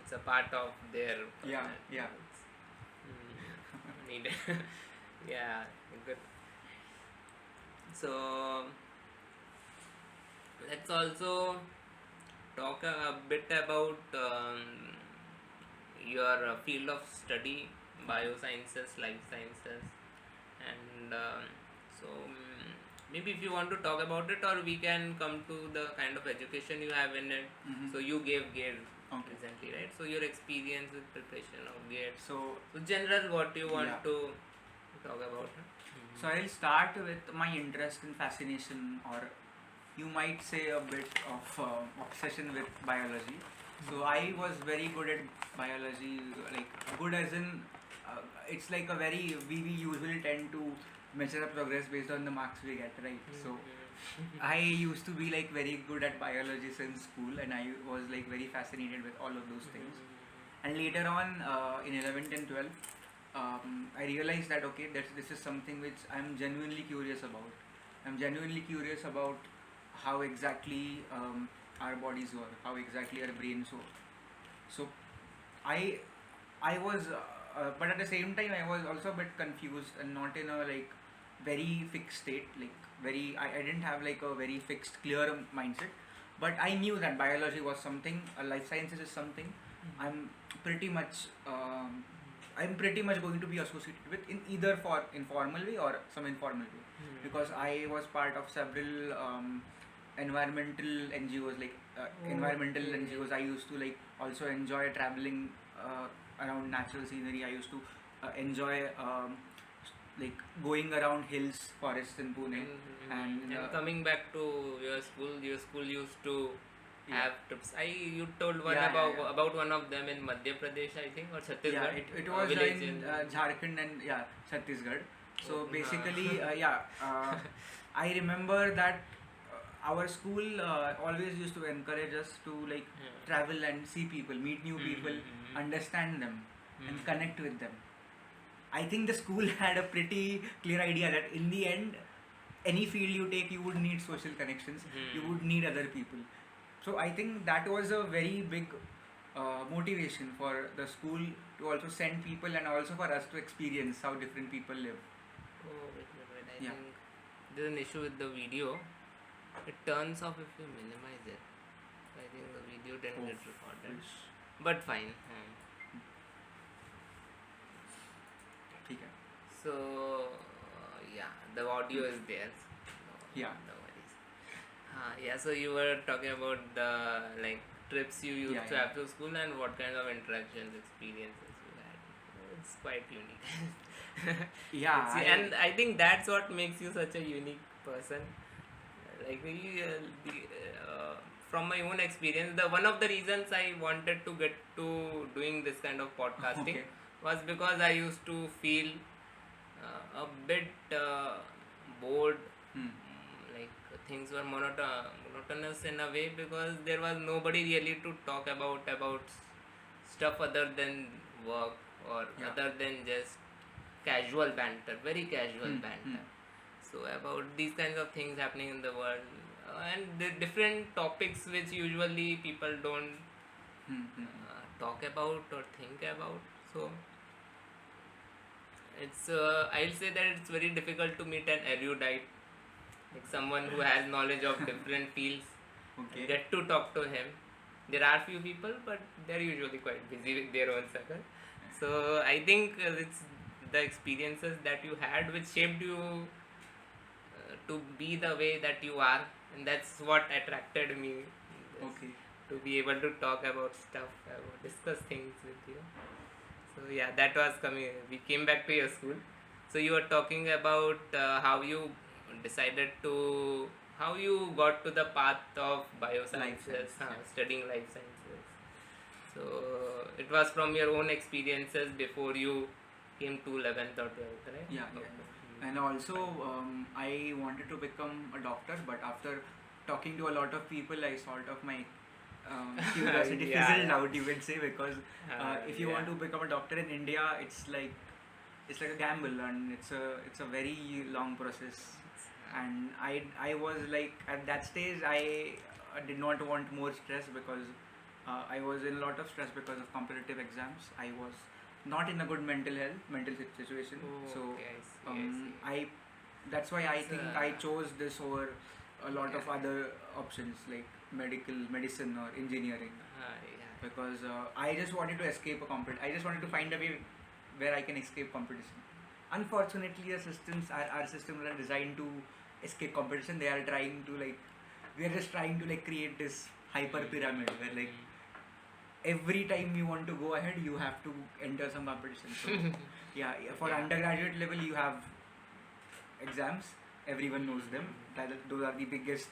It's a part of their Yeah. needed. Yeah, good. So let's also talk a bit about your field of study, biosciences, life sciences, and maybe if you want to talk about it, or we can come to the kind of education you have in it. Mhm. So you gave GATE Okay. recently, right? So your experience with preparation of GATE. So General, what you want Yeah. to talk about? So I'll start with my interest and fascination, or you might say a bit of obsession with biology. So I was very good at biology, like good as in it's like a very we usually tend to measure our progress based on the marks we get, right? So I used to be like very good at biology since school, and I was like very fascinated with all of those things. And later on in 11th and 12th, I realized that okay, this is something which I'm genuinely curious about. I'm genuinely curious about how exactly our bodies work, how exactly our brains work. So I was, but at the same time I was also a bit confused and not in a like very fixed state. Like I didn't have like a very fixed, clear mindset. But I knew that biology was something, life sciences is something I'm pretty much going to be associated with in either for informal way or some informal way, because I was part of several environmental NGOs like environmental Okay. NGOs. I used to like also enjoy traveling around natural scenery. I used to enjoy like going around hills, forests in Pune, and And coming back to your school used to yeah. have trips. You told one Yeah, yeah, yeah. about one of them in Madhya Pradesh, I think, or Yeah, Chhattisgarh. it was Village in Jharkhand and yeah, Chhattisgarh. So Oh, basically, I remember that our school always used to encourage us to like Yeah. travel and see people, meet new people, understand them, and connect with them. I think the school had a pretty clear idea that in the end, any field you take, you would need social connections, you would need other people. So I think that was a very big motivation for the school to also send people and also for us to experience how different people live. Oh, wait. I Yeah. think there's an issue with the video. It turns off if you minimize it. I think the video didn't get recorded. But fine. ठीक है. So, yeah, the audio is there. Yeah. No worries. Yeah, so you were talking about the like trips you used to have to school and what kind of interactions, experiences you had. It's quite unique. Yeah. And I think that's what makes you such a unique person. Like from my own experience, the one of the reasons I wanted to get to doing this kind of podcasting Okay. was because I used to feel a bit bored. Like things were monotonous in a way because there was nobody really to talk about stuff other than work or other than just casual banter, very casual banter. So about these kinds of things happening in the world and the different topics which usually people don't talk about or think about. So it's I'll say that it's very difficult to meet an erudite, like someone who has knowledge of different fields, and get to talk to him. There are few people, but they're usually quite busy with their own circle. So I think it's the experiences that you had which shaped you to be the way that you are, and that's what attracted me. To be able to talk about stuff, discuss things with you. So yeah, that was coming. We came back to your school. So you were talking about how you decided to, how you got to the path of biosciences, studying life sciences. So it was from your own experiences before you came to 11th or 12th, right? Yeah. And also, I wanted to become a doctor, but after talking to a lot of people, I sort of my curiosity fizzled out, you can say, because if you want to become a doctor in India, it's like a gamble, and it's a very long process. And I was like, at that stage, I did not want more stress because I was in a lot of stress because of competitive exams. I was not in a good mental situation. I see. That's why I think I chose this over a lot of other options like medicine or engineering, because I just wanted to escape I just wanted to find a way where I can escape competition. Unfortunately, our systems are designed to escape competition. We are just trying to like create this hyper pyramid where like every time you want to go ahead, you have to enter some competition. So for undergraduate level, you have exams. Everyone knows them. Those are the biggest,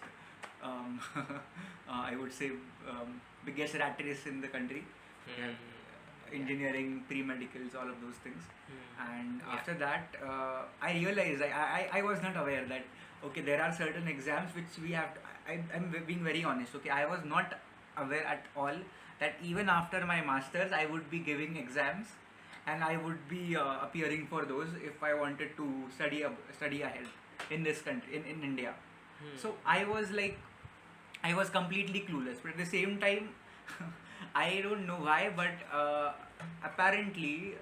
I would say, biggest rat race in the country. Engineering, pre-medicals, all of those things. And after that, I realized I was not aware that there are certain exams which we have. I'm being very honest. I was not aware at all that even after my masters, I would be giving exams and I would be appearing for those if I wanted to study ahead in this country, in India. So I was completely clueless, but at the same time, I don't know why, but apparently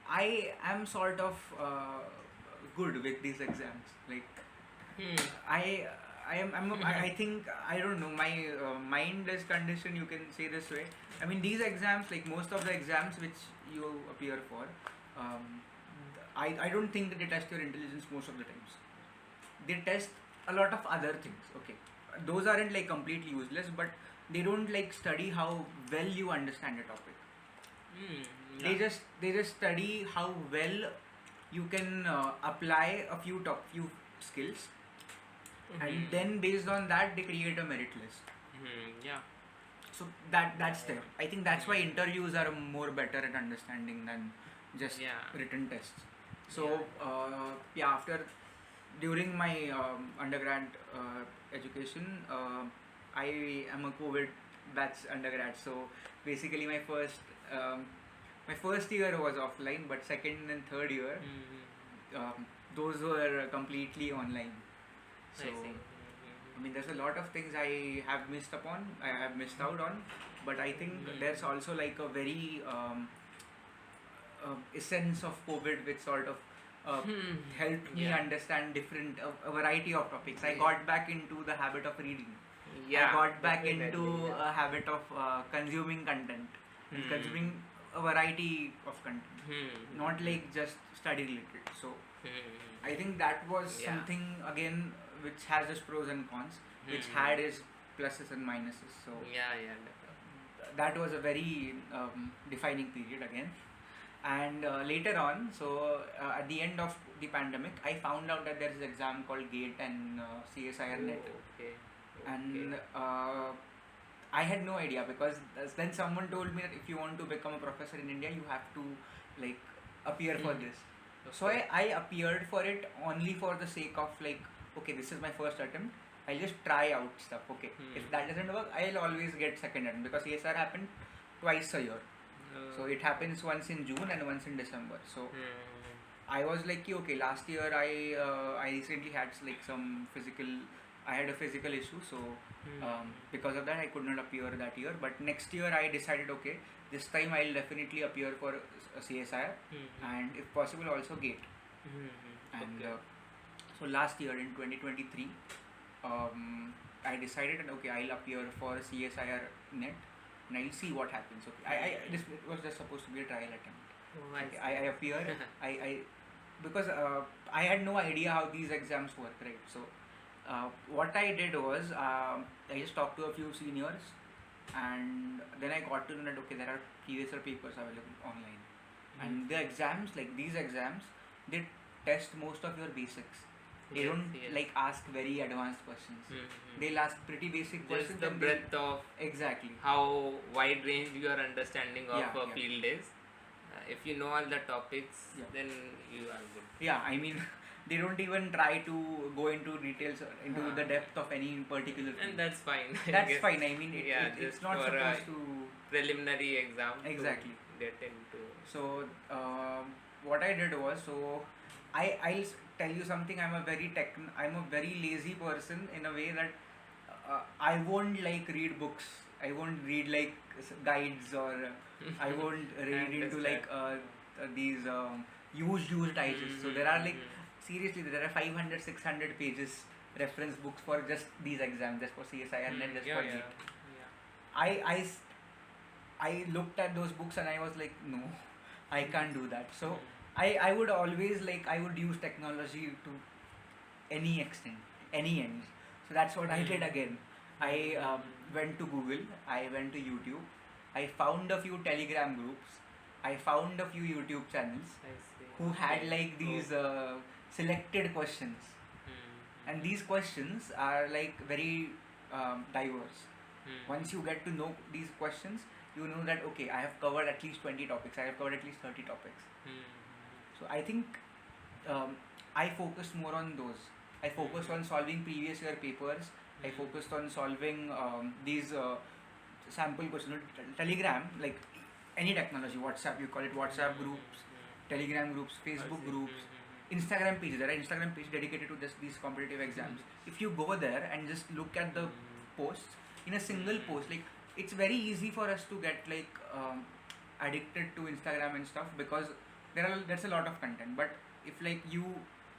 I am sort of good with these exams. I think, I don't know, my mind is conditioned, you can say this way. I mean, these exams, like most of the exams which you appear for, I don't think that they test your intelligence most of the times. They test a lot of other things. those aren't like completely useless, but they don't like study how well you understand a topic. They just study how well you can apply a few skills, and then based on that they create a merit list. Yeah. So that's there. I think that's why interviews are more better at understanding than just written tests. So after during my undergrad education, I am a COVID batch undergrad. So basically my first year was offline, but second and third year those were completely online. So I mean, there's a lot of things I have missed out on, but I think there's also like a very essence of COVID which sort of helped me understand a variety of topics. I got back into the habit of reading. I got back into a habit of consuming content, and consuming a variety of content, not like just study related. So I think that was something again which has its pros and cons, which had its pluses and minuses. So that was a very defining period again. And later on, so at the end of the pandemic, I found out that there is an exam called GATE and CSIR NET. And I had no idea, because then someone told me that if you want to become a professor in India, you have to like appear for this. So I appeared for it only for the sake of like, okay, this is my first attempt, I'll just try out stuff. Okay, if that doesn't work, I'll always get second attempt, because CSR happened twice a year. So it happens once in June and once in December. So I was like, okay, last year I recently had like I had a physical issue, so because of that I could not appear that year. But next year I decided, okay, this time I'll definitely appear for a CSIR and if possible also GATE. And so last year in 2023, I decided that okay, I'll appear for CSIR NET and I'll see what happens. Okay, this was just supposed to be a trial attempt. I appeared. Because I had no idea how these exams work, right? So what I did was I just talked to a few seniors, and then I got to know that okay, there are previous papers available online, and the exams, like these exams, they test most of your basics. They don't like ask very advanced questions. They'll ask pretty basic questions. Just the breadth of how wide range your understanding of a field is. If you know all the topics, then you are good. Yeah, I mean, they don't even try to go into details, into the depth of any particular field. And that's fine. That's fine. I mean, it's not supposed to preliminary exam. Exactly. Get into. So what I did was, so I'll tell you something. I'm a very lazy person in a way that I won't like read books. I won't read like guides, or I won't read into like these huge digest. So there are like, seriously, there are 500-600 pages reference books for just these exams, just for CSIR NET, just for GATE. I looked at those books and I was like, no, I can't do that. So I would always I would use technology to any extent, any end. So that's what I did again. I went to Google, I went to YouTube, I found a few Telegram groups, I found a few YouTube channels who had like these selected questions. And these questions are like very diverse. Once you get to know these questions, you know that okay, I have covered at least 20 topics, I have covered at least 30 topics. So I think I focused more on those. I focused on solving previous year papers. I focused on solving these sample questions. Telegram, like any technology, WhatsApp, you call it WhatsApp groups, Telegram groups, Facebook groups, Instagram pages. There are Instagram pages dedicated to just these competitive exams. If you go there and just look at the posts, in a single post, like it's very easy for us to get like addicted to Instagram and stuff, because there's a lot of content. But if like you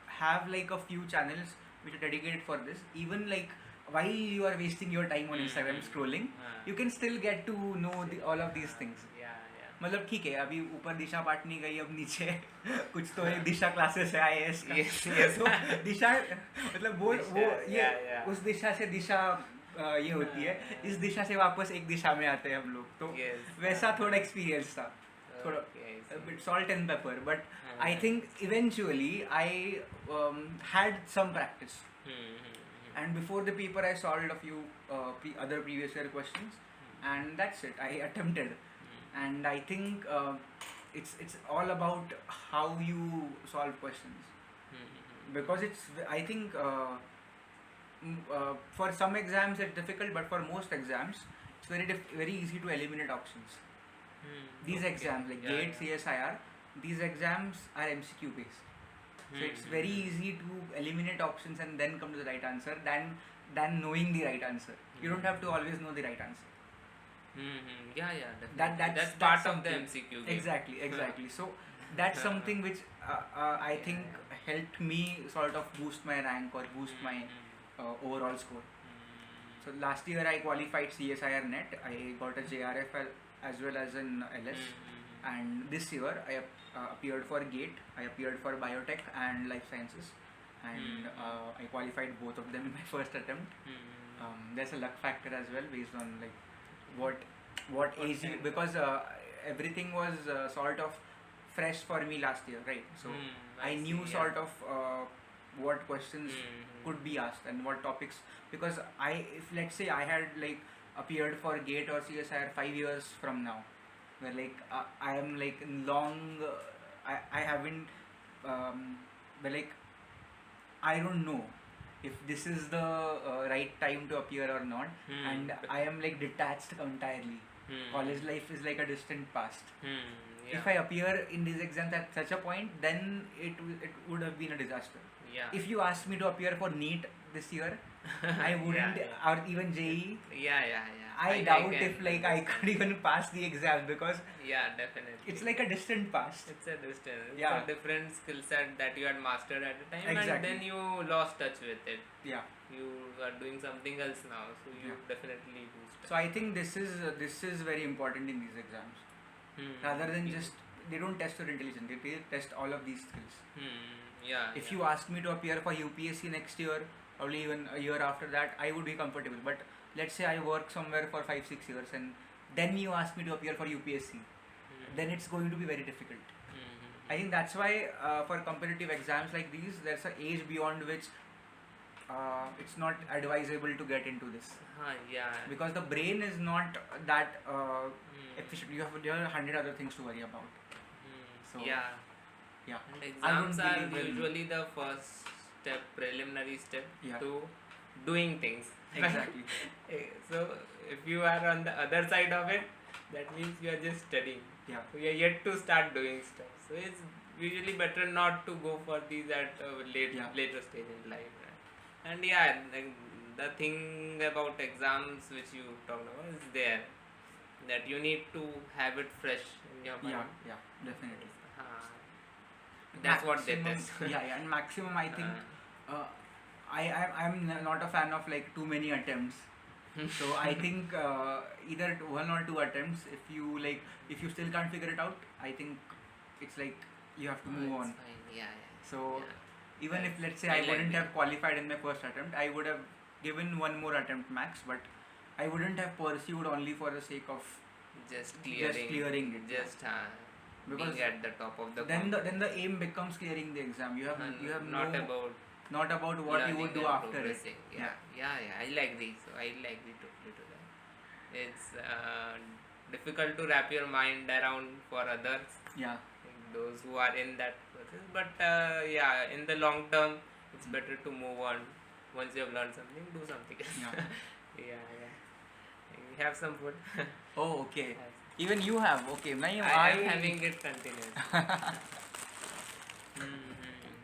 have like a few channels which are dedicated for this, even like while you are wasting your time on Instagram scrolling, you can still get to know all of these things. मतलब ठीक है, अभी ऊपर दिशा पाठ नहीं गई, अब नीचे कुछ तो एक दिशा क्लासेस है IIS का. Yes. तो दिशा मतलब वो ये yeah. उस दिशा से दिशा ये होती है, इस दिशा से वापस एक दिशा में आते हैं हम लोग. तो Yes. वैसा थोड़ा एक्सपीरियंस था, थोड़ा Okay, I see. bit salt and pepper, but I think eventually I had some practice. And before the paper I solved a few other previous year questions, and that's it. I attempted, and I think it's all about how you solve questions, because it's, I think for some exams it's difficult, but for most exams it's very easy to eliminate options. These Okay. exams like Yeah, GATE, yeah. CSIR, these exams are MCQ based. So it's very easy to eliminate options and then come to the right answer than knowing the right answer. You don't have to always know the right answer. Yeah, definitely. That's part of the something. MCQ game. Exactly. So that's something which I think helped me sort of boost my rank or boost my overall score. So last year I qualified CSIR NET. I got a JRF as well as an LS. And this year I appeared for GATE, I appeared for Biotech and Life Sciences, and I qualified both of them in my first attempt. There's a luck factor as well, based on like what age you, because everything was sort of fresh for me last year, right? So I knew sort of what questions could be asked and what topics, because if let's say I had like appeared for GATE or CSIR 5 years from now, where like I am like long, I haven't but like I don't know if this is the right time to appear or not, and I am like detached entirely. College life is like a distant past. If I appear in these exams at such a point, then it would have been a disaster. Yeah. If you asked me to appear for NEET this year, I wouldn't, or even JEE. Yeah. I doubt if like I could even pass the exam, because definitely. it's like a distant past. It's a distance. It's Yeah. a different skill set that you had mastered at the time, Exactly. and then you lost touch with it. Yeah. You are doing something else now, so you Yeah. definitely lose touch. So I think this is very important in these exams. Rather than just, they don't test your intelligence, they test all of these skills. If you ask me to appear for UPSC next year, probably even a year after that, I would be comfortable. But let's say I work somewhere for 5-6 years and then you ask me to appear for UPSC, then it's going to be very difficult. I think that's why for competitive exams like these, there's an age beyond which it's not advisable to get into this, because the brain is not that efficient. You have 100 other things to worry about. So yeah. And exams I are don't believe in- usually the first step, preliminary step Yeah. to doing things. Exactly. So if you are on the other side of it, that means you are just studying. Yeah. So you are yet to start doing stuff. So it's usually better not to go for these at later stage in life. Right? And the thing about exams which you talked about is there, that you need to have it fresh in your mind. Yeah, definitely. That's what they test. And maximum, I think I'm not a fan of like too many attempts. So I think either 1 or 2 attempts. If you still can't figure it out, I think it's like you have to move on. Fine. So even if let's say I I like wouldn't it. have qualified in my first attempt, I would have given 1 more attempt max, but I wouldn't have pursued only for the sake of just clearing it. Just Because being at the top of the then the aim becomes clearing the exam. You have not about what you would do after it. I like these. So I like the totally to that. It's difficult to wrap your mind around for others, Yeah. those who are in that process. But in the long term, it's better to move on. Once you have learned something, do something else. Yeah. We have some food. Oh, okay. Even you have. Okay. I am having it continuously.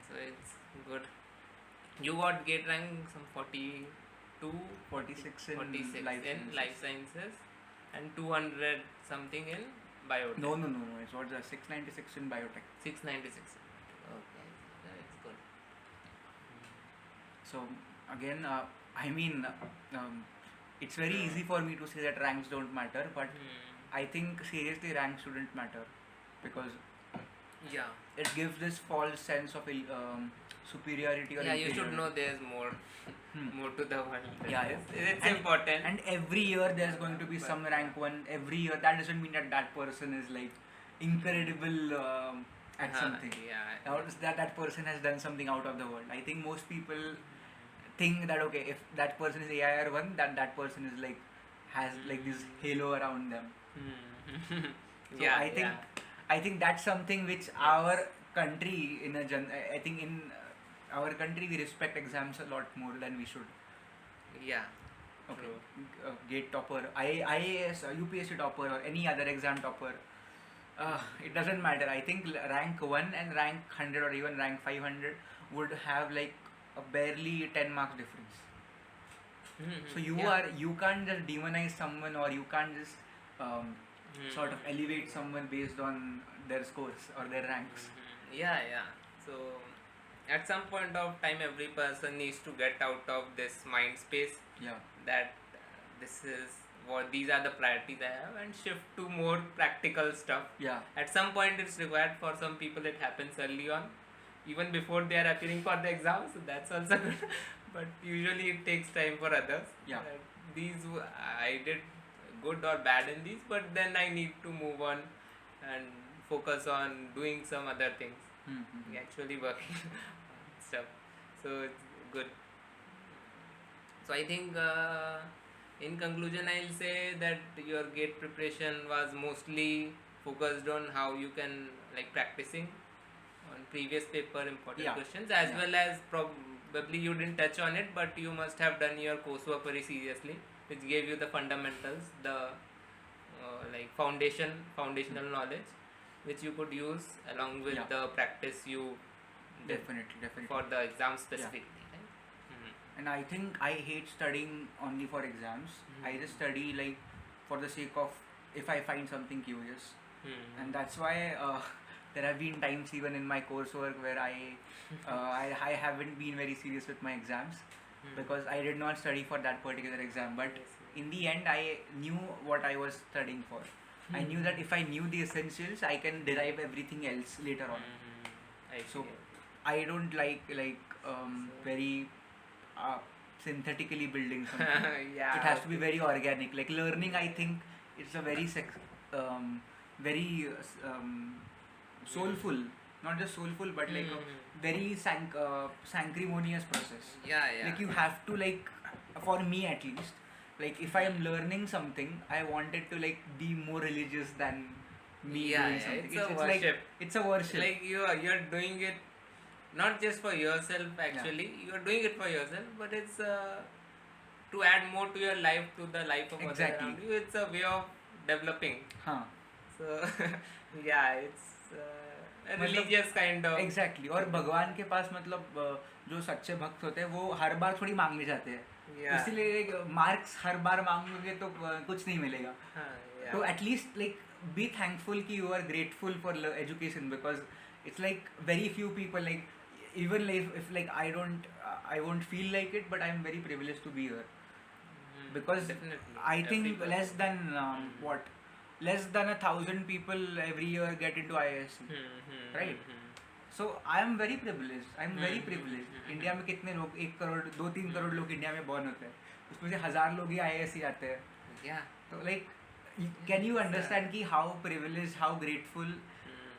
So it's good. You got gate rank some 42, 46 in 46 life in sciences. life sciences, and 200 something in biotech. No. It was 696 in biotech. 696. Okay, it's good. So again, I mean, it's very easy for me to say that ranks don't matter, but I think seriously rank shouldn't matter, because Yeah. it gives this false sense of superiority or Yeah, you should know inferiority. there's more, more to the world. than Yeah, this. yeah. It's important. And every year there's going to be some rank one. Every year, that doesn't mean that that person is like incredible at something. Yeah. Or that person has done something out of the world. I think most people think that okay, if that person is AIR one, that person is like has like this halo around them. So Yeah, I think that's something which our country I think in our country we respect exams a lot more than we should. yeah. Okay, True. gate topper, IAS, UPSC topper, or any other exam topper. It doesn't matter. I think rank 1 and rank 100 or even rank 500 would have like a barely 10 marks difference. So you can't just demonize someone, or you can't just sort of elevate someone based on their scores or their ranks. Yeah. So at some point of time, every person needs to get out of this mind space Yeah. that this is what these are the priorities I have, and shift to more practical stuff. Yeah. At some point, it's required. For some people, it happens early on, even before they are appearing for the exams. So that's also good. But usually, it takes time for others. Yeah. I did good or bad in these, but then I need to move on and focus on doing some other things. Actually working on stuff. So it's good. So I think in conclusion, I'll say that your gate preparation was mostly focused on how you can like practicing on previous paper important Yeah. questions, as Yeah. well as probably you didn't touch on it, but you must have done your coursework very seriously, which gave you the fundamentals, the like foundational knowledge, which you could use along with Yeah. the practice you did Definitely. for the exam specifically. Right? And I think I hate studying only for exams. I just study like for the sake of if I find something curious. And that's why there have been times even in my coursework where I haven't been very serious with my exams because I did not study for that particular exam. But in the end, I knew what I was studying for. I knew that if I knew the essentials, I can derive everything else later on. So I don't like very synthetically building something. Yeah. It has to be very organic. Like learning, I think it's a very very soulful, not just soulful, but like a very sanctimonious process. Yeah. Like you have to for me at least, like if I am learning something, I want it to like be more religious than me doing something. It's a worship. It's a worship. Like you're doing it not just for yourself actually. You're doing it for yourself, but it's to add more to your life, to the life of others around you. It's a way of developing. So yeah, it's a religious kind of. Exactly. और भगवान के पास मतलब जो सच्चे भक्त होते हैं वो हर बार थोड़ी मांगने जाते हैं. इसीलिए मार्क्स हर बार मांगोगे तो कुछ नहीं मिलेगा. तो एटलीस्ट लाइक बी थैंकफुल कि you are grateful for education, because it's like very few people, like even if like I won't feel like it, but I'm very privileged to be here because Definitely. I think less than 1,000 people every year get into IISc, right? So I am very privileged. very privileged. India में कितने लोग 1 करोड़ 2-3 करोड़ लोग India में born होते हैं, उसमें से 1,000 लोग ही IISc आते हैं. तो like can you understand कि how privileged, how grateful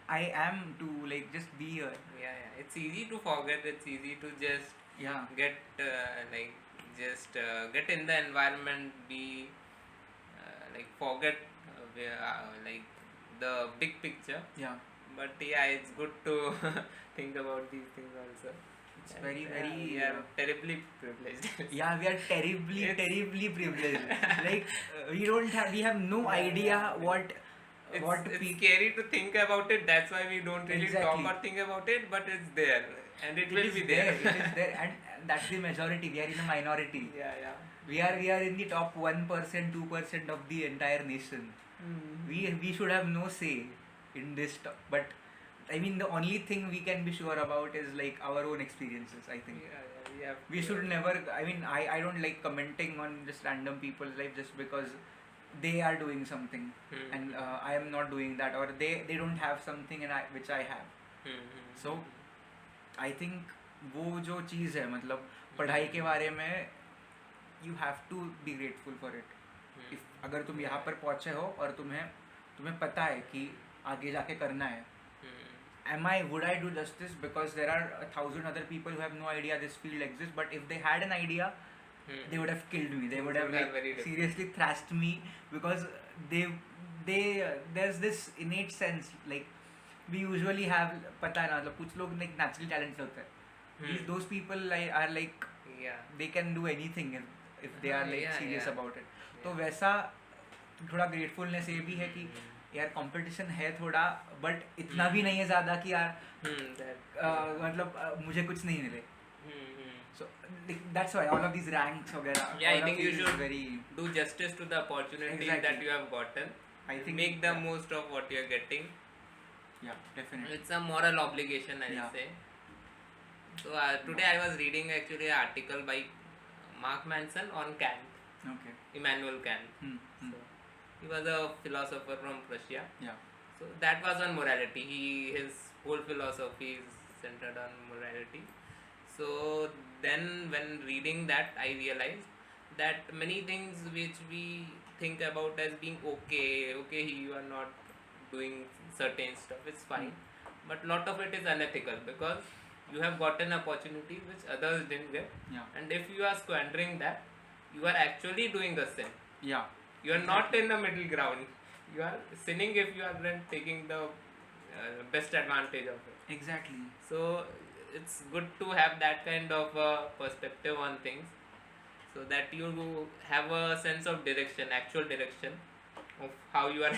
I am to like just be here. Yeah. It's easy to forget. It's easy to just get get in the environment, be like forget like the big picture. Yeah. But it's good to think about these things also. It's very we are terribly privileged. Yeah, we are terribly privileged. Like we have no idea what It's scary to think about it. That's why we don't really talk or think about it. But it's there, and it will be there. It is there, and that's the majority. We are in the minority. Yeah. We are in the top 1%, 2% of the entire nation. We should have no say in this but I mean the only thing we can be sure about is like our own experiences. I think Yeah. we should never, I mean I don't like commenting on just random people's life just because they are doing something and I am not doing that, or they don't have something and which I have. So I think वो जो चीज़ है मतलब पढ़ाई के बारे में you have to be grateful for it. If अगर तुम यहाँ पर पहुँचे हो और तुम्हें पता है कि आगे जाके करना है, would I do justice? Because there are 1,000 other people who have no idea this field exists, but if they had an idea, they would have killed me. They would have seriously thrashed me, because there's this innate sense, like we usually have पता है ना, मतलब कुछ लोग like naturally talented होते हैं. Those people are like they can do anything if they are like serious about it. तो वैसा थोड़ा gratefulness ये भी है कि यार कंपटीशन है थोड़ा, बट इतना भी नहीं है ज़्यादा कि यार मतलब मुझे कुछ नहीं मिले. So that's why all of these ranks वगैरह. Yeah, I think you should do justice to the opportunity that you have gotten. I think make the most of what you are getting. Yeah, definitely. It's a moral obligation, I say. So today I was reading actually an article by Mark Manson on Kant. Okay. Immanuel Kant. So he was a philosopher from Russia. Yeah. So that was on morality. His whole philosophy is centered on morality. So then when reading that, I realized that many things which we think about as being okay, you are not doing certain stuff, it's fine. But lot of it is unethical, because you have gotten opportunities which others didn't get. Yeah. And if you are squandering that, you are actually doing a sin. Yeah. You are not in the middle ground. You are sinning if you are not taking the best advantage of it. Exactly. So it's good to have that kind of perspective on things, so that you have a sense of direction, actual direction of how you are,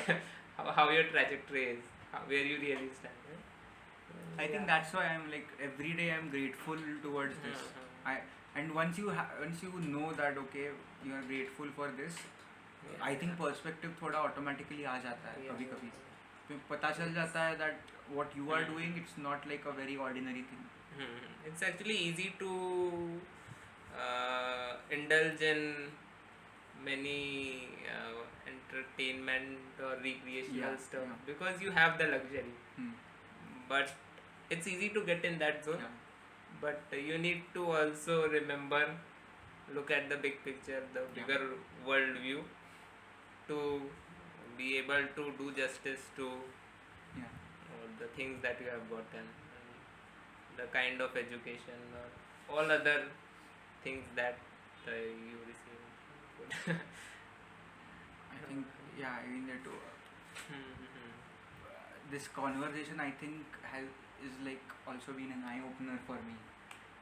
how your trajectory is, where you really stand. Right? I think that's why I'm like every day I'm grateful towards this. And once you know that okay, you are grateful for this, I think perspective थोड़ा automatically आ जाता है कभी कभी. तो पता चल जाता है that what you are doing, it's not like a very ordinary thing. It's actually easy to indulge in many entertainment or recreational stuff because you have the luxury. But it's easy to get in that zone. But you need to also remember, look at the big picture, the bigger world view, to be able to do justice to the things that you have gotten, the kind of education or all other things that you receive. I think I mean that this conversation I think is like also been an eye opener for me,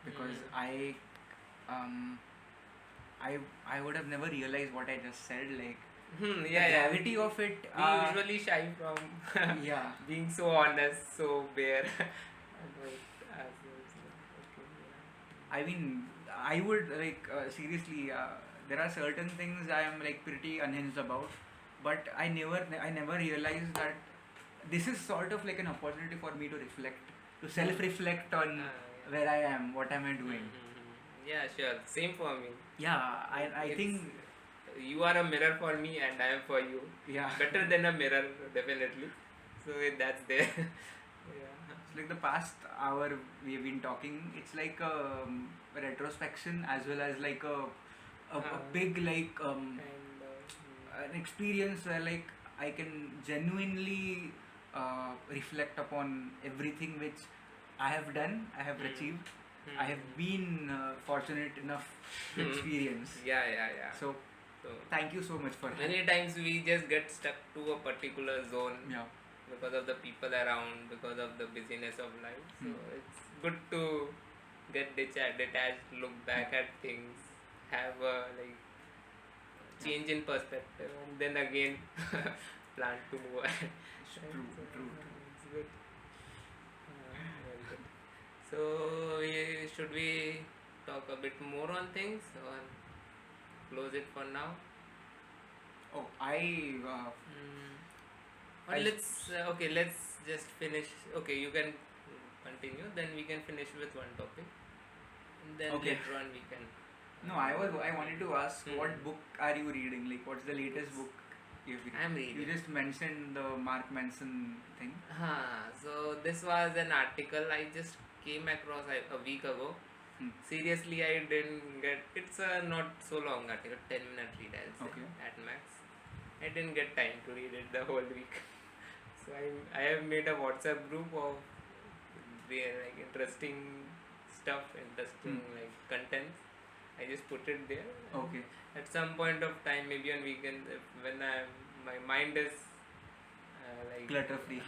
because I would have never realized what I just said, like the gravity of it. We usually shy from being so honest, so bare. I mean, I would like seriously. There are certain things I am like pretty unhinged about, but I never realized that this is sort of like an opportunity for me to reflect, to self-reflect on where I am, what am I doing. Yeah, sure. Same for me. Yeah, I think you are a mirror for me and I am for you. Yeah. Better than a mirror, definitely. So that's there. It's like the past hour we've been talking. It's like a retrospection as well as like a big like an experience where like I can genuinely reflect upon everything which I have done, I have achieved. I have been fortunate enough to experience. So thank you so much for many times we just get stuck to a particular zone because of the people around, because of the busyness of life. So it's good to get detached, look back at things, have a like change in perspective, and then again plan to move ahead. True. It's good. Very good. So should we talk a bit more on things or close it for now? Let's just finish. Okay, you can continue, then we can finish with one topic, and then later on we can. No, I wanted to ask what book are you reading? Like, what's the latest book I'm reading. You just mentioned the Mark Manson thing. So this was an article I just came across a week ago. Seriously, I didn't get. It's a not so long article, 10-minute read, I'll say, Okay. at max. I didn't get time to read it the whole week. So I have made a WhatsApp group of like interesting stuff, interesting like contents. I just put it there. Okay. At some point of time, maybe on weekends, when my mind is like Clutter free.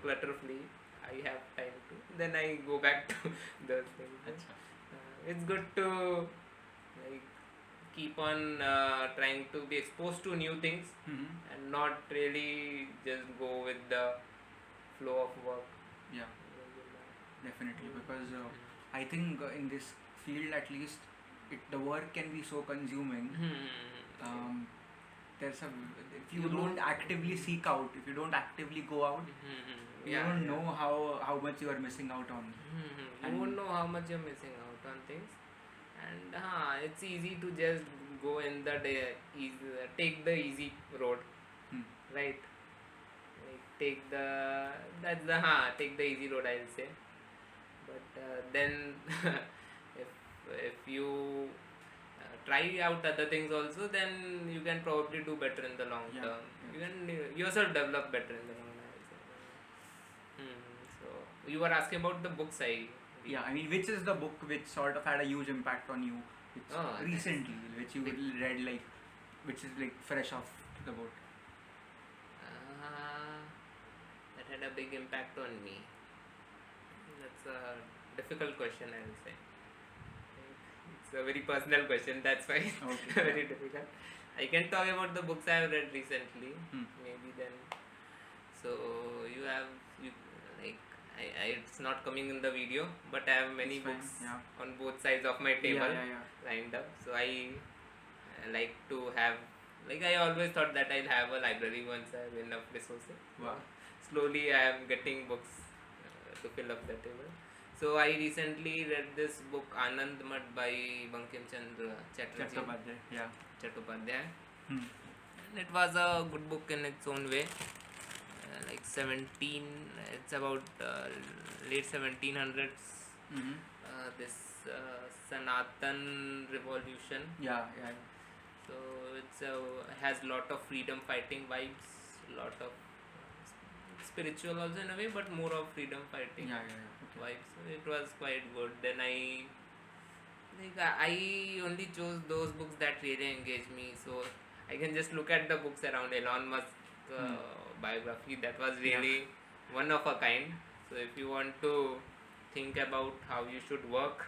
Clutter free, I have time to. Then I go back to those things. It's good to like keep on trying to be exposed to new things and not really just go with the flow of work. Yeah, definitely, because I think in this field at least, the work can be so consuming. There's a if you don't actively seek out, if you don't actively go out, you don't know how much you are missing out on. You won't know how much you're missing out on things, and it's easy to just go in the day, take the easy road, right? Like take the easy road, I'll say. But then if you try out other things also, then you can probably do better in the long term. You can yourself develop better in the long term, I'll say. So you were asking about the books I read. I mean, which is the book which sort of had a huge impact on you, recently, which you read, like, which is like fresh off the boat? That had a big impact on me. That's a difficult question, I will say. It's a very personal question, that's why it's very difficult. I can talk about the books I have read recently, maybe then. So it's not coming in the video, but I have many books on both sides of my table lined up. So I like to have, like, I always thought that I'll have a library once I have enough resources. Wow. Slowly I am getting books to fill up the table. So I recently read this book Anand Mat by Bankim Chandra Chattopadhyay. And it was a good book in its own way. It's about late 1700s. This Sanatan revolution. So it's has lot of freedom fighting vibes, lot of spiritual also in a way, but more of freedom fighting vibes. So it was quite good. Then I only chose those books that really engage me. So I can just look at the books around Elon Musk biography. That was really one of a kind. So if you want to think about how you should work,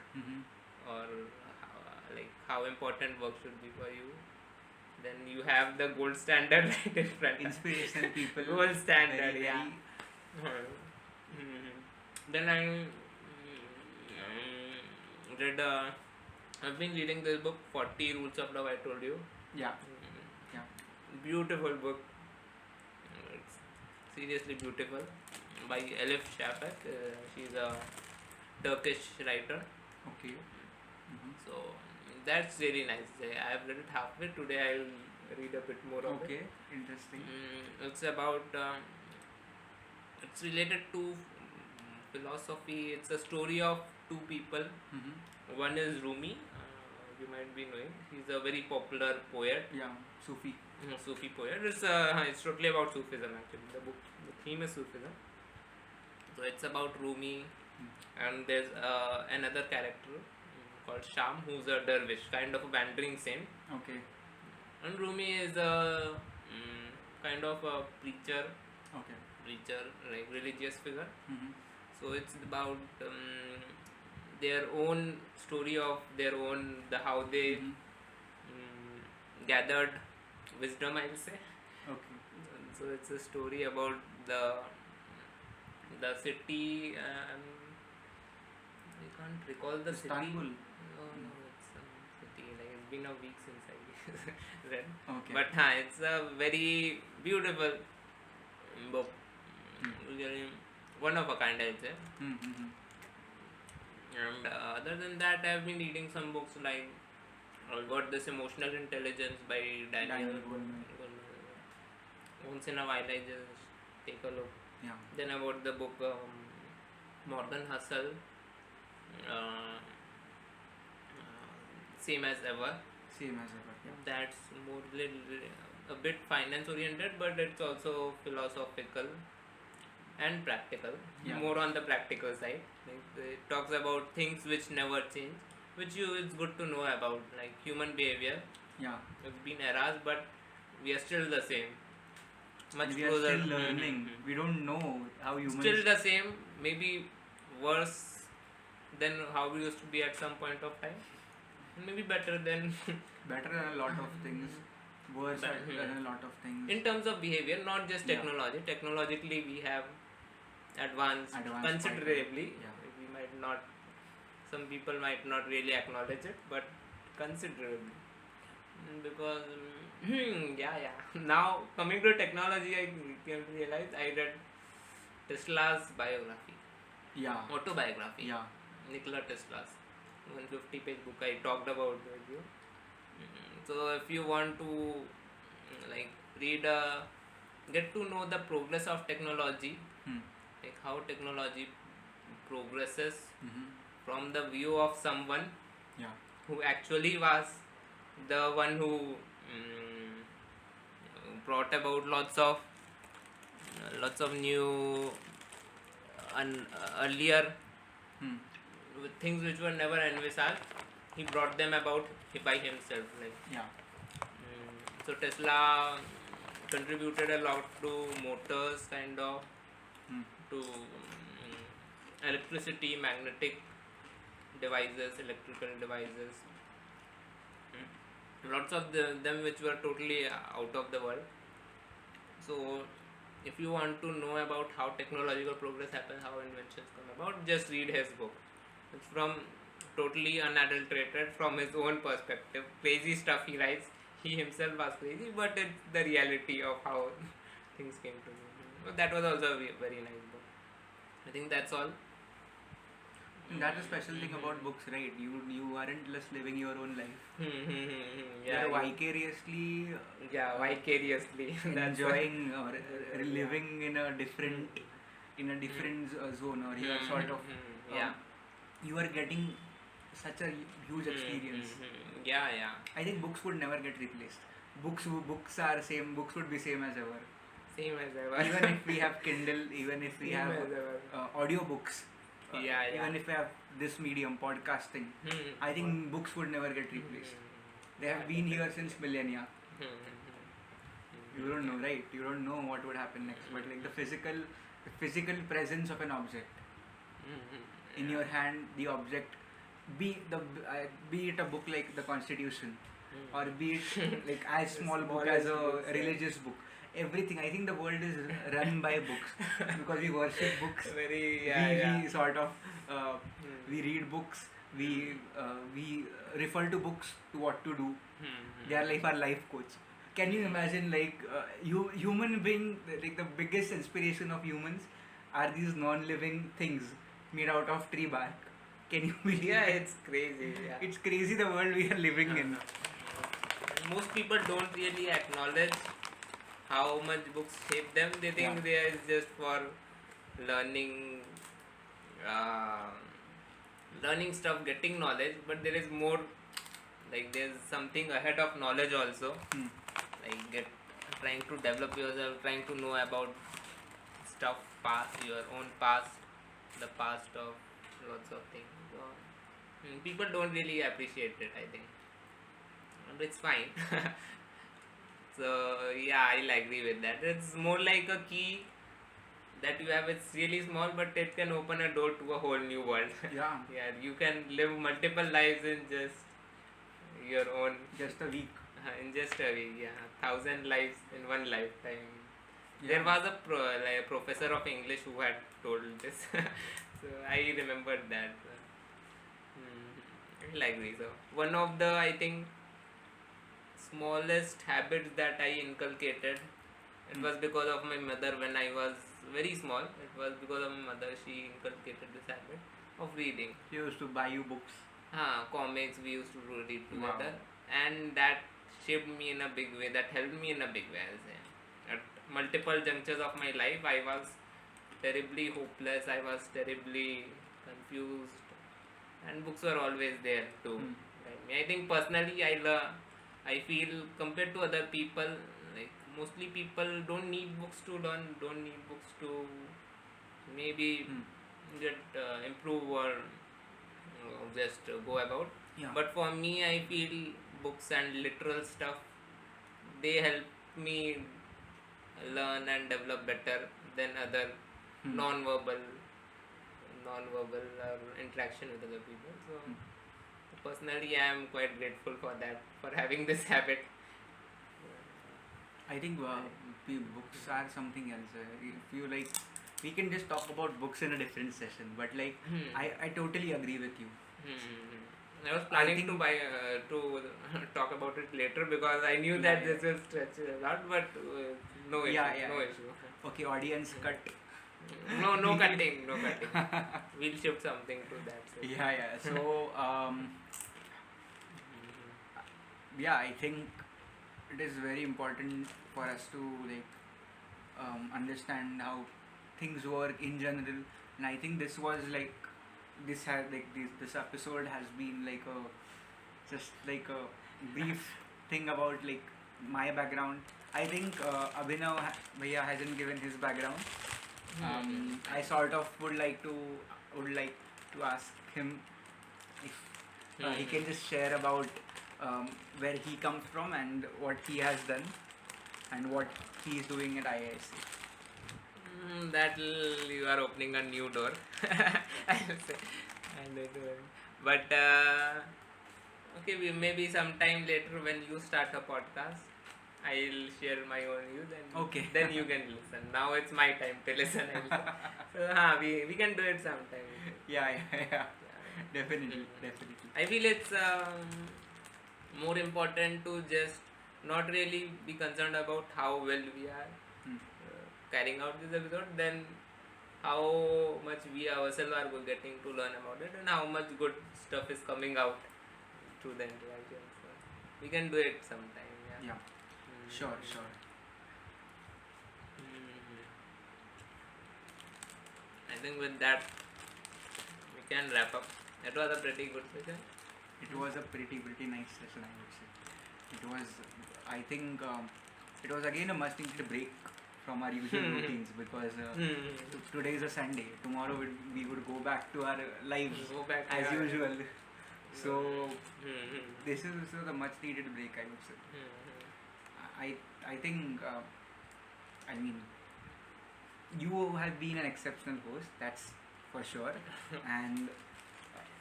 or how important work should be for you, then you have the gold standard right in front. Inspirational people. Gold standard, Then I read. I've been reading this book, 40 Rules of Love. I told you. Beautiful book. It's seriously beautiful, by Elif Shafak. She's a Turkish writer. So that's really nice. I have read it halfway. Today I'll read a bit more of it. Interesting. It's about it's related to philosophy. It's a story of two people. One is Rumi. You might be knowing. He's a very popular poet. Sufi. Sufi poet. It's totally about Sufism actually. The theme is Sufism. So it's about Rumi, and there's another character called Sham, who's a dervish, kind of a wandering saint. And Rumi is a kind of a preacher, like religious figure. So it's about their own story of their own, how they gathered wisdom, I will say. So it's a story about the city. I can't recall the Istanbul. city. No, it's some city. Like, it's been a week since I read. But it's a very beautiful book. Really one of a kind, I'd say. And other than that, I've been reading some books like I got this Emotional Intelligence by Daniel Goleman. once in a while I just take a look. Yeah. Then about the book Modern Hustle, uh, same as ever. Same as ever. Yeah. That's more a bit finance oriented, but it's also philosophical and practical. Yeah. More on the practical side. Like it talks about things which never change, which it's good to know about, like human behavior. Yeah. It's been eras, but we are still the same. Much We are closer. still learning. We don't know how humans. Still the same, maybe worse than how we used to be at some point of time. Maybe better than better than a lot of things. Worse than a lot of things. in terms of behavior, not just technology. Technologically, we have advanced considerably. Yeah. We might not. Some people might not really acknowledge it, but considerably. Because now coming to technology, I can realize I read Tesla's biography, autobiography. Yeah. Nikola Tesla's 150-page book. I talked about with you. So if you want to like read get to know the progress of technology, like how technology progresses from the view of someone who actually was the one who brought about lots of new earlier things which were never envisaged. He brought them about by himself. So Tesla contributed a lot to motors, kind of, to electricity, magnetic devices, electrical devices. Lots of them which were totally out of the world. So if you want to know about how technological progress happens, how inventions come about, just read his book. It's from totally unadulterated, from his own perspective. Crazy stuff he writes. He himself was crazy, but it's the reality of how things came to be. That was also a very nice book. I think that's all. That's the special thing about books, right? You aren't just living your own life. Yeah, you're vicariously vicariously enjoying or living in a different zone, or you're sort of you are getting such a huge experience. I think books would never get replaced. Books are same. Books would be same as ever. Same as ever. Even if we have Kindle, even if we Same have as ever. audiobooks, even if we have this medium, podcasting, I think books would never get replaced. They have been here since millennia. You don't know, right? You don't know what would happen next. But like the physical presence of an object in your hand, the object, be it a book like the Constitution, or be it like as small book as a religious book. Everything. I think the world is run by books because we worship books. We sort of we read books. We refer to books to what to do. They are like our life coach. Can you imagine, like human being, like the biggest inspiration of humans are these non-living things made out of tree bark. Can you believe? It's crazy. It's crazy the world we are living in. Most people don't really acknowledge how much books shape them. They think they are just for learning stuff, getting knowledge, but there is more. Like there's something ahead of knowledge also. Like trying to develop yourself, trying to know about stuff, your own past, the past of lots of things. So, people don't really appreciate it, I think. But it's fine. So I'll agree with that. It's more like a key that you have. It's really small, but it can open a door to a whole new world. You can live multiple lives in just your own. Just a week. In just a week, 1,000 lives in one lifetime. There was a professor of English who had told this. So I remembered that. I'll agree. So one of the, I think, smallest habits that I inculcated, it was because of my mother when I was very small. It was because of my mother. She inculcated this habit of reading. She used to buy you books. Comics we used to read together, and that shaped me in a big way. That helped me in a big way. At multiple junctures of my life, I was terribly hopeless, I was terribly confused, and books were always there to guide me. I think personally, I feel compared to other people, like mostly people don't need books to learn, don't need books to maybe get improve or just go about. Yeah. But for me, I feel books and literal stuff, they help me learn and develop better than other non-verbal interaction with other people. So personally, I am quite grateful for that, for having this habit. I think books are something else. If you like, we can just talk about books in a different session. But like, I totally agree with you. I was planning to buy to talk about it later because I knew that this will stretch a lot, but no issue. No issue. Okay, audience cut. No cutting. We'll shift something to that. So I think it is very important for us to like understand how things work in general, and I think this was like this episode has been like a brief thing about like my background. I think Abhinav Bhaiya hasn't given his background. I sort of would like to ask him if he can just share about where he comes from and what he has done and what he is doing at IISC. You are opening a new door. I'll say. But okay, maybe sometime later when you start a podcast, I'll share my own views and then you can listen. Now it's my time to listen. So we can do it sometime. Yeah. Definitely. I feel it's more important to just not really be concerned about how well we are carrying out this episode than how much we ourselves are getting to learn about it and how much good stuff is coming out through the interaction. So we can do it sometime. Yeah. Sure. I think with that we can wrap up. That was a pretty good session. It was a pretty nice session, I would say. It was, I think, it was again a much needed break from our usual routines because today is a Sunday. Tomorrow we would go back to our lives as usual. So this is a much needed break, I would say. I think, I mean, you have been an exceptional host, that's for sure, and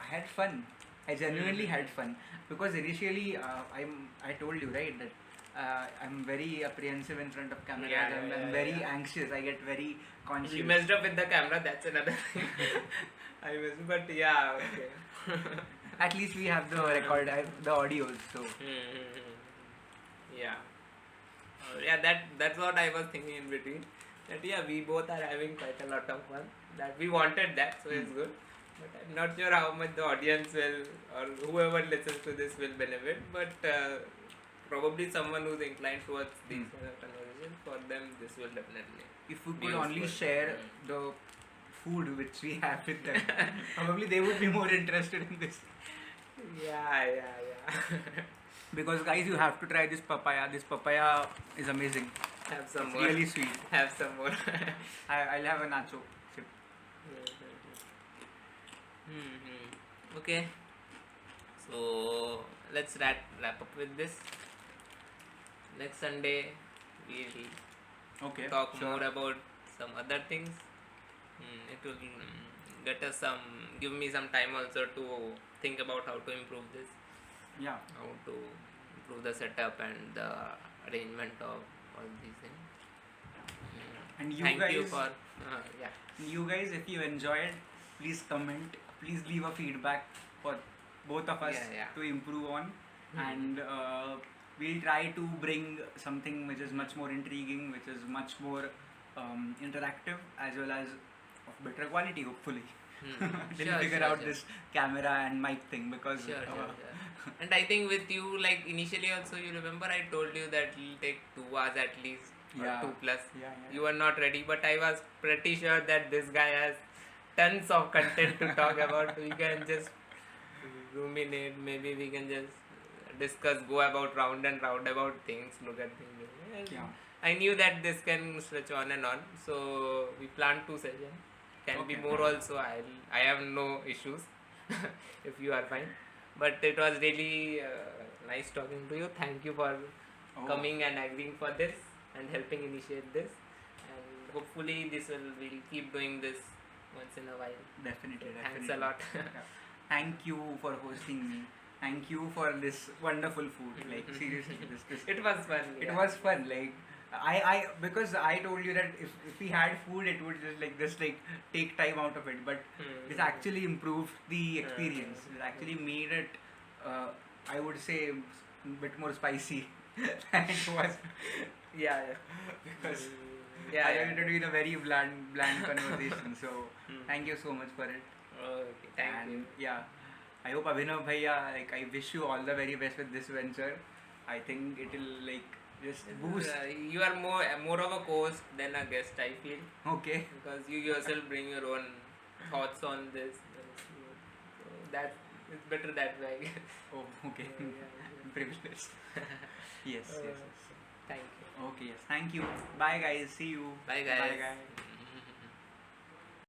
I had fun. I genuinely had fun because initially I told you, right, that I'm very apprehensive in front of camera. I'm very anxious. I get very conscious. You messed up with the camera. That's another thing. I missed, but yeah, okay. At least we have the record, the audios. So that's what I was thinking in between. That we both are having quite a lot of fun. That we wanted that, so it's good. But I'm not sure how much the audience will or whoever listens to this will benefit. But probably someone who's inclined towards these kind of conversations, for them this will definitely. If we could only share the food which we have with them, probably they would be more interested in this. Yeah. Because guys, you have to try this papaya. This papaya is amazing. Have some it's more. Really sweet. Have some more. I'll have a nacho. Okay. So let's wrap up with this. Next Sunday we'll talk more about some other things. It will give me some time also to think about how to improve this. Yeah. How to improve the setup and the arrangement of all these things. And you guys, if you enjoyed, please comment. Please leave a feedback for both of us to improve on, and we'll try to bring something which is much more intriguing, which is much more interactive, as well as of better quality, hopefully. We'll figure out this camera and mic thing because and I think with you, like initially also, you remember I told you that it'll take 2 hours at least or Yeah. 2 plus. Yeah. You were not ready, but I was pretty sure that this guy has tons of content to talk about. We can just ruminate, maybe we can just discuss, go about round and round about things, look at things. And Yeah. I knew that this can stretch on and on, so we planned 2 sessions. Can be Okay. more also. I have no issues if you are fine. But it was really nice talking to you. Thank you for Oh. coming and agreeing for this and helping initiate this. And hopefully we'll keep doing this once in a while. Definitely. Thanks a lot. Yeah. Thank you for hosting me. Thank you for this wonderful food. Like seriously, this It was fun. it yeah. was fun. Like I because I told you that if we had food, it would just take time out of it. But this actually improved the experience. It actually made it, I would say, a bit more spicy than it was. Yeah. Because Yeah. I wanted to be in a very bland conversation. So thank you so much for it. Okay, thank And you. yeah, I hope Abhinav Bhaiya, like I wish you all the very best with this venture. I think it will like just boost. You are more of a host than a guest, I feel, Okay. because you yourself bring your own thoughts on this. So that it's better that way. I guess. Oh, okay. Yeah. Privileged. Yes, yes. Thank you. Okay, yes. Thank you. Bye, guys. See you. Bye, guys. Bye, guys.